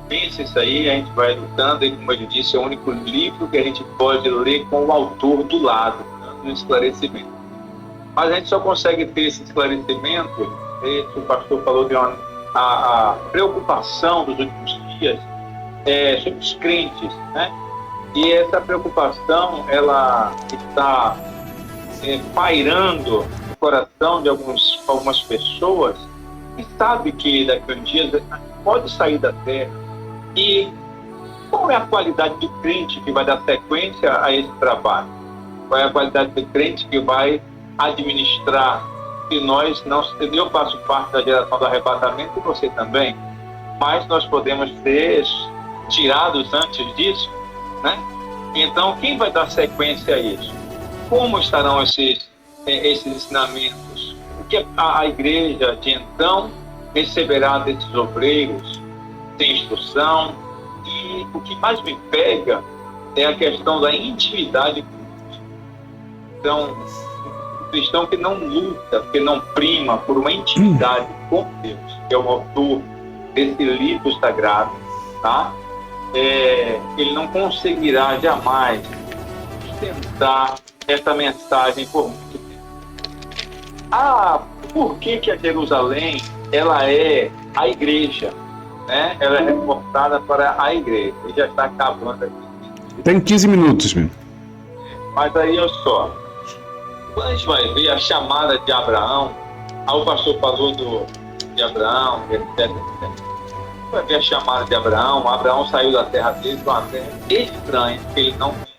pensa isso aí, a gente vai lutando, e como ele disse, é o único livro que a gente pode ler com o autor do lado, dando um esclarecimento. Mas a gente só consegue ter esse esclarecimento, o pastor falou de a preocupação dos últimos dias sobre os crentes, né? E essa preocupação, ela está pairando no coração de algumas pessoas que sabe que daqui a um dia pode sair da terra. E qual é a qualidade do crente que vai dar sequência a esse trabalho? qual é a qualidade do crente que vai administrar. E nós não, eu faço parte da geração do arrebatamento e você também, mas nós podemos ser tirados antes disso, né? Então, quem vai dar sequência a isso? Como estarão esses ensinamentos? O que a igreja de então receberá desses obreiros? Tem instrução. E o que mais me pega é a questão da intimidade com Deus. Então, o cristão que não luta, que não prima por uma intimidade com Deus, que é o autor desse livro sagrado, tá? Ele não conseguirá jamais sustentar essa mensagem por muito tempo. Por que a Jerusalém ela é a igreja? Né? Ela é reportada para a igreja. E já está acabando aqui. Tem 15 minutos, meu. Mas aí, olha só. Quando a gente vai ver a chamada de Abraão, o pastor falou de Abraão, etc. Vai ver a chamada de Abraão. Abraão saiu da terra dele, de uma terra estranha, que ele não conhecia.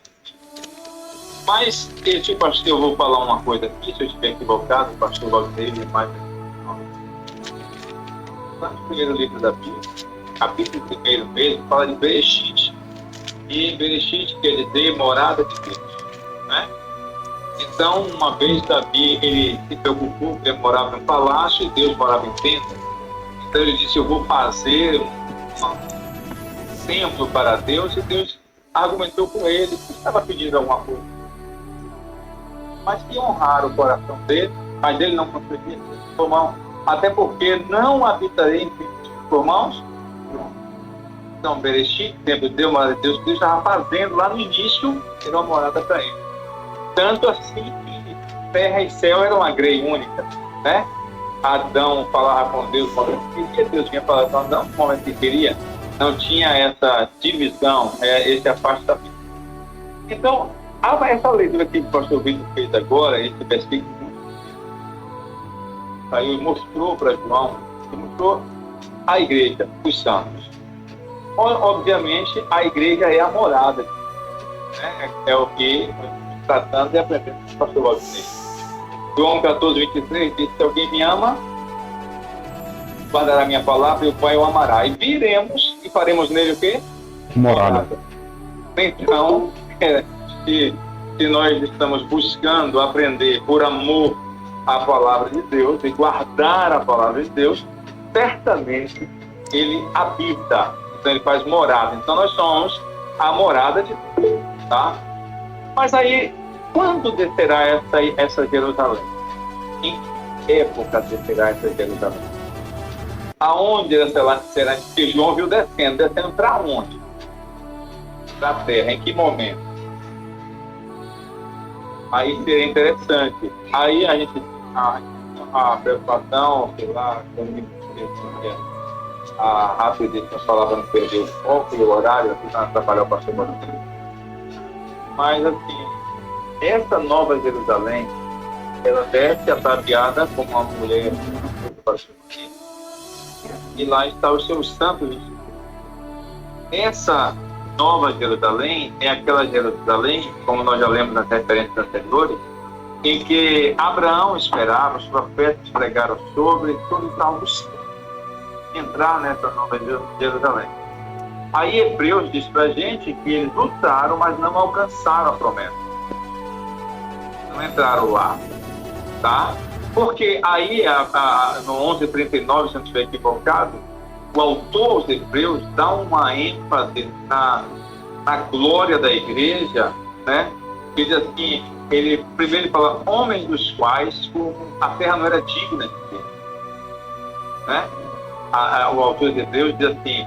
Mas, eu vou falar uma coisa aqui, se eu estiver equivocado, o pastor Valdeiro mais. No primeiro livro da Bíblia, capítulo 1 mesmo, fala de Bereshit. E Bereshit quer dizer morada de Deus, né? Então, uma vez Davi, ele se preocupou, porque ele morava em um palácio e Deus morava em tenda. Então ele disse, eu vou fazer um templo para Deus, e Deus argumentou com ele, que estava pedindo alguma coisa. Mas que honrar o coração dele, mas ele não conseguia, irmão, até porque não habitarei em irmãos. Então, Bereshit, templo de Deus, morada de Deus, Deus estava fazendo lá no início, era uma morada para ele. Tanto assim que terra e céu era uma grei única, né? Adão falava com Deus no momento que queria, Deus vinha falar com Adão no momento que queria. Não tinha essa divisão, esse afastamento. Então, essa leitura que o pastor Vitor fez agora, esse versículo, aí mostrou para João, mostrou a igreja, os santos. Obviamente, a igreja é a morada, né? É o que tratando e aprendendo com o pastor Valdir. João 14, 23 diz, se alguém me ama, guardará a minha palavra e o Pai o amará. E viremos e faremos nele o quê? Morada. Então, se nós estamos buscando aprender por amor à palavra de Deus e guardar a palavra de Deus, certamente ele habita, então ele faz morada. Então nós somos a morada de Deus, tá? Mas aí, quando descerá essa Jerusalém? Em que época descerá essa Jerusalém? Aonde ela será? Porque João viu descendo para onde? Para a terra, em que momento? Aí seria interessante. Aí a gente, a preocupação, sei lá, a rapidez que nós falávamos, não perder o foco e o horário, aqui para atrapalhar o pastor Manuel. Mas assim, essa nova Jerusalém, ela desce ataviada como uma mulher e lá está os seus santos. Essa nova Jerusalém é aquela Jerusalém, como nós já lemos nas referências anteriores, em que Abraão esperava, os profetas pregaram sobre, todos estavam buscando entrar nessa nova Jerusalém. Aí Hebreus diz pra gente que eles lutaram, mas não alcançaram a promessa. Não entraram lá, tá? Porque aí, no 11:39, se não estiver equivocado, o autor aos Hebreus dá uma ênfase na glória da igreja, né? Ele diz assim, primeiro ele fala, homens dos quais a terra não era digna de Deus, né? O autor de Hebreus diz assim,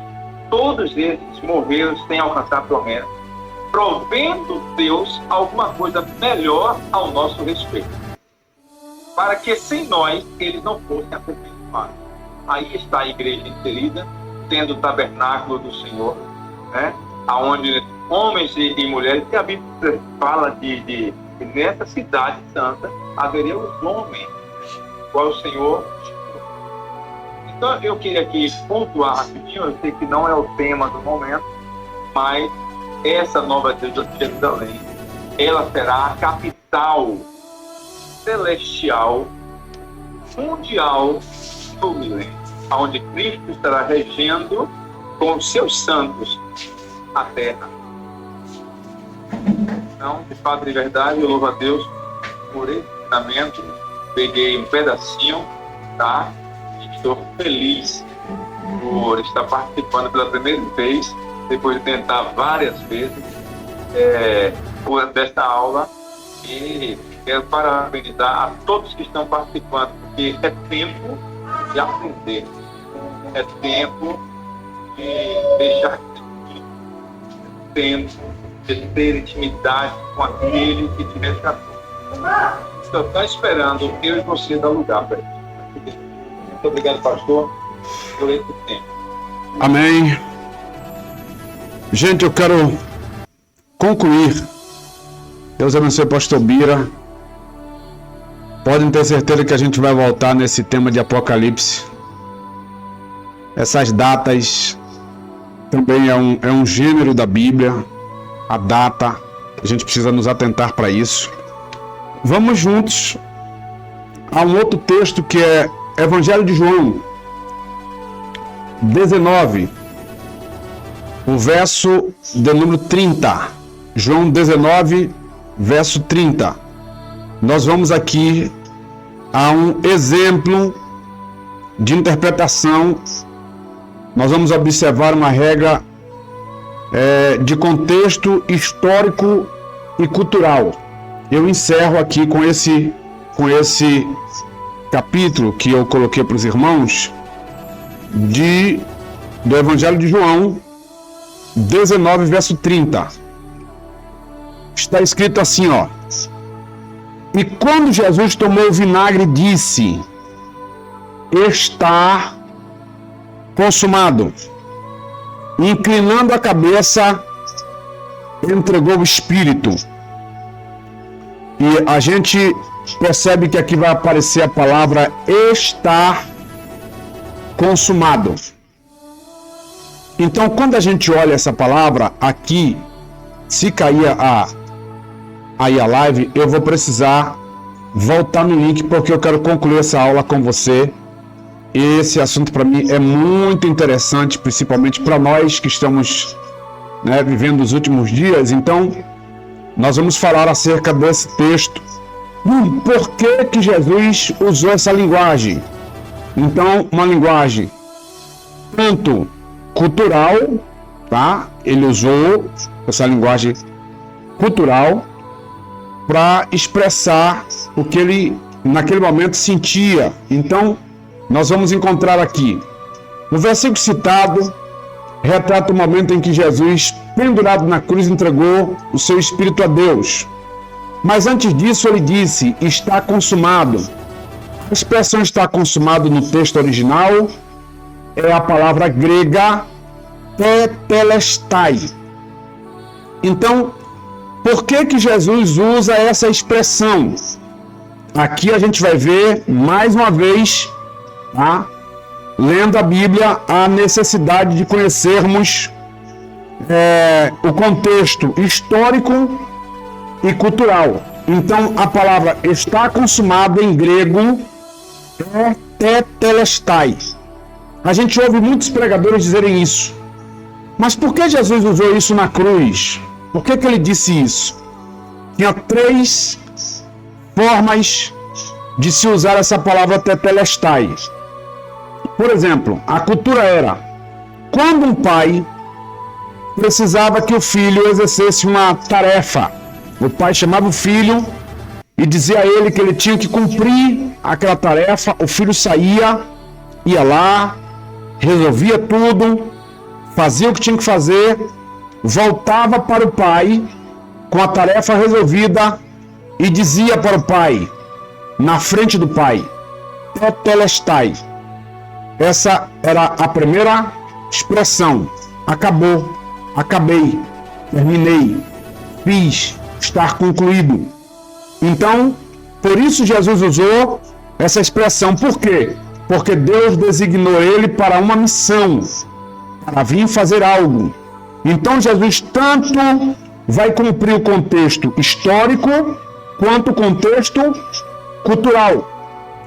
todos esses morreram sem alcançar a promessa, provendo Deus alguma coisa melhor ao nosso respeito, para que sem nós eles não fossem aperfeiçoados. Aí está a igreja inserida, tendo o tabernáculo do Senhor, né? Aonde homens e mulheres, que a Bíblia fala de nessa cidade santa haveria os homens, qual o Senhor. Então eu queria aqui pontuar rapidinho, eu sei que não é o tema do momento, mas essa nova Jerusalém, ela será a capital total, celestial, mundial do milênio, onde Cristo estará regendo com os seus santos a terra. Então, de fato, de verdade, eu louvo a Deus por esse ensinamento. Peguei um pedacinho, tá? E estou feliz por estar participando pela primeira vez, depois de tentar várias vezes, desta aula. E quero parabenizar a todos que estão participando, porque é tempo de aprender, é tempo de deixar tempo de ter intimidade com aquele que te resgatou. Só está esperando eu e você dar lugar para ele. Muito obrigado, pastor, por esse tempo. Amém. Gente, eu quero concluir. Deus abençoe o pastor Bira. Podem ter certeza que a gente vai voltar nesse tema de Apocalipse. Essas datas também é um gênero da Bíblia. A data, a gente precisa nos atentar para isso. Vamos juntos a um outro texto que é Evangelho de João 19, o verso de número 30. João 19, verso 30. Nós vamos aqui a um exemplo de interpretação. Nós vamos observar uma regra de contexto histórico e cultural. Eu encerro aqui com esse capítulo que eu coloquei para os irmãos do Evangelho de João 19, verso 30. Está escrito assim, ó: e quando Jesus tomou o vinagre, disse: está consumado. Inclinando a cabeça, entregou o Espírito. E a gente percebe que aqui vai aparecer a palavra estar consumado. Então, quando a gente olha essa palavra aqui, se cair aí a live, eu vou precisar voltar no link, porque eu quero concluir essa aula com você. Esse assunto para mim é muito interessante, principalmente para nós que estamos vivendo os últimos dias. Então, nós vamos falar acerca desse texto. Por que Jesus usou essa linguagem? Então, uma linguagem tanto cultural, tá? Ele usou essa linguagem cultural para expressar o que ele naquele momento sentia. Então, nós vamos encontrar aqui no versículo citado, retrata o momento em que Jesus, pendurado na cruz, entregou o seu espírito a Deus. Mas antes disso ele disse: está consumado. A expressão está consumado no texto original é a palavra grega tetelestai. Então, por que Jesus usa essa expressão? Aqui a gente vai ver mais uma vez, tá? Lendo a Bíblia, a necessidade de conhecermos o contexto histórico e cultural. Então, a palavra está consumado em grego é tetelestai. A gente ouve muitos pregadores dizerem isso. Mas por que Jesus usou isso na cruz? Por que ele disse isso? Tinha 3 formas de se usar essa palavra tetelestai. Por exemplo, a cultura era: quando um pai precisava que o filho exercesse uma tarefa, o pai chamava o filho e dizia a ele que ele tinha que cumprir aquela tarefa. O filho saía, ia lá, resolvia tudo, fazia o que tinha que fazer, voltava para o pai com a tarefa resolvida e dizia para o pai, na frente do pai: tetelestai. Essa era a primeira expressão. Acabou, acabei, terminei, fiz, estar concluído. Então, por isso Jesus usou essa expressão. Por quê? Porque Deus designou ele para uma missão, para vir fazer algo. Então Jesus tanto vai cumprir o contexto histórico quanto o contexto cultural.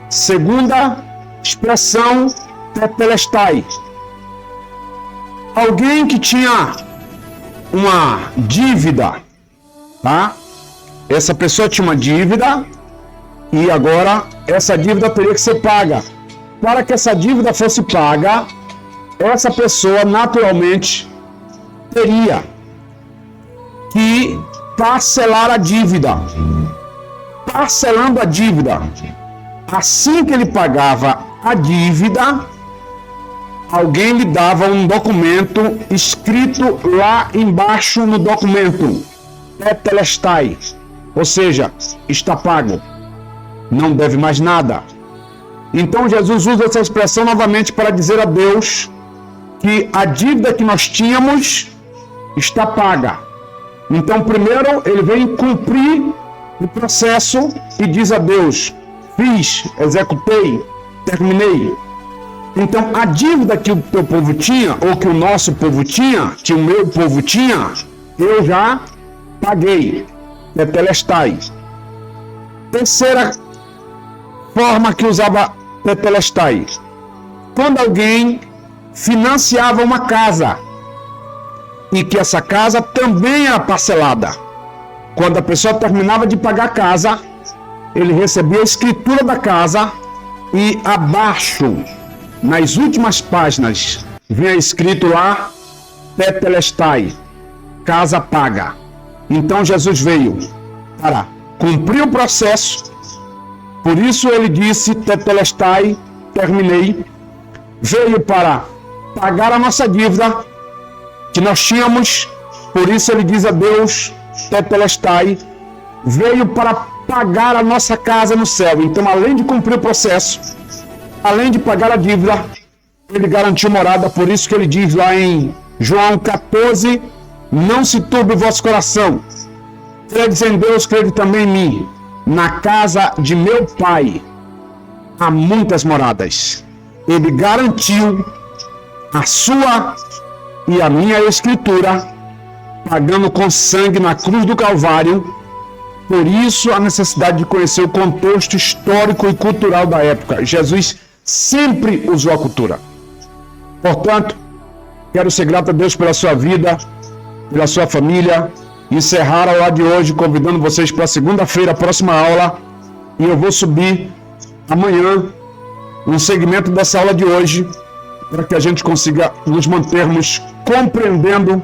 Segunda expressão, tetelestai. Alguém que tinha uma dívida, tá? Essa pessoa tinha uma dívida e agora essa dívida teria que ser paga. Para que essa dívida fosse paga, essa pessoa naturalmente teria que parcelar a dívida. Parcelando a dívida. Assim que ele pagava a dívida, alguém lhe dava um documento escrito lá embaixo no documento, tetelestai, ou seja, está pago, não deve mais nada. Então Jesus usa essa expressão novamente para dizer a Deus que a dívida que nós tínhamos está paga. Então primeiro ele vem cumprir o processo e diz a Deus: fiz, executei, terminei. Então a dívida que o teu povo tinha, ou que o nosso povo tinha, que o meu povo tinha, eu já paguei. Tetelestai. Terceira forma que usava tetelestai. Quando alguém financiava uma casa e que essa casa também era parcelada. Quando a pessoa terminava de pagar a casa, ele recebia a escritura da casa e abaixo, nas últimas páginas, vinha escrito lá, tetelestai, casa paga. Então Jesus veio para cumprir o processo, por isso ele disse, tetelestai, terminei. Veio para pagar a nossa dívida que nós tínhamos, por isso ele diz a Deus, tetelestai. Veio para pagar a nossa casa no céu. Então, além de cumprir o processo, além de pagar a dívida, ele garantiu morada. Por isso que ele diz lá em João 14, não se turbe o vosso coração. Credes em Deus, crede também em mim. Na casa de meu pai há muitas moradas. Ele garantiu a sua e a minha escritura, pagando com sangue na cruz do Calvário. Por isso a necessidade de conhecer o contexto histórico e cultural da época. Jesus sempre usou a cultura. Portanto, quero ser grato a Deus pela sua vida, pela sua família. Encerrar a aula de hoje convidando vocês para segunda-feira, a próxima aula. E eu vou subir amanhã um segmento dessa aula de hoje para que a gente consiga nos mantermos compreendendo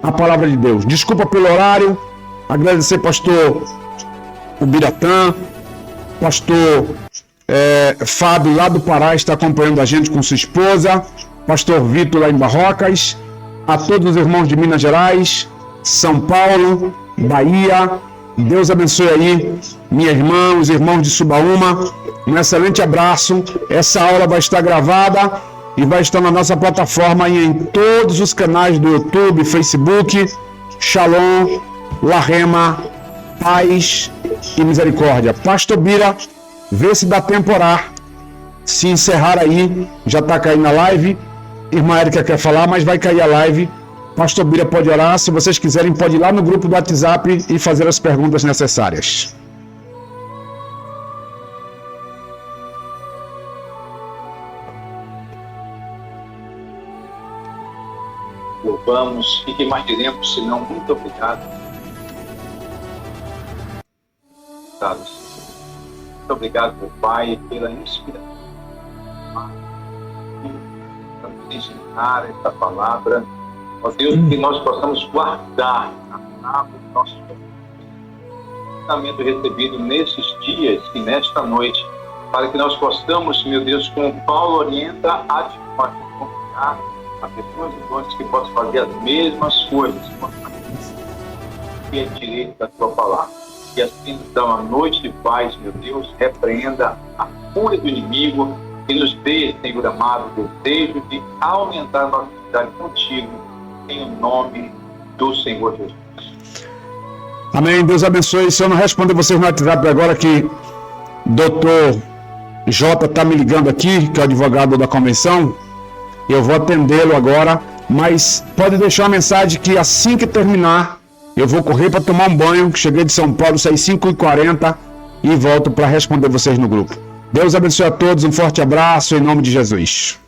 a palavra de Deus. Desculpa pelo horário. Agradecer pastor Ubiratã, pastor Fábio lá do Pará está acompanhando a gente com sua esposa, pastor Vitor lá em Barrocas, a todos os irmãos de Minas Gerais, São Paulo, Bahia. Deus abençoe aí minha irmã, os irmãos de Subaúma. Um excelente abraço. Essa aula vai estar gravada e vai estar na nossa plataforma e em todos os canais do YouTube, Facebook. Shalom, La Rema, paz e misericórdia. Pastor Bira, vê se dá tempo orar. Se encerrar aí, já está caindo a live. Irmã Érica quer falar, mas vai cair a live. Pastor Bira pode orar. Se vocês quiserem, pode ir lá no grupo do WhatsApp e fazer as perguntas necessárias. Louvamos e que mais diremos, senão muito obrigado. Muito obrigado, meu Pai, pela inspiração para nos ensinar esta palavra. Ó Deus, que nós possamos guardar a palavra do nosso ensinamento recebido nesses dias e nesta noite, para que nós possamos, meu Deus, como Paulo orienta, a confiar a pessoas e todos que possam fazer as mesmas coisas que é direito da tua palavra. E assim nos dá uma noite de paz, meu Deus, repreenda a fúria do inimigo e nos dê, Senhor amado, o desejo de aumentar a nossa amizade contigo, em nome do Senhor Jesus. Amém. Deus abençoe. Se eu não responder vocês no WhatsApp agora, que Dr. J está me ligando aqui, que é o advogado da convenção, eu vou atendê-lo agora, mas pode deixar uma mensagem que assim que terminar Eu vou correr para tomar um banho, cheguei de São Paulo, saí 5h40 e volto para responder vocês no grupo. Deus abençoe a todos, um forte abraço em nome de Jesus.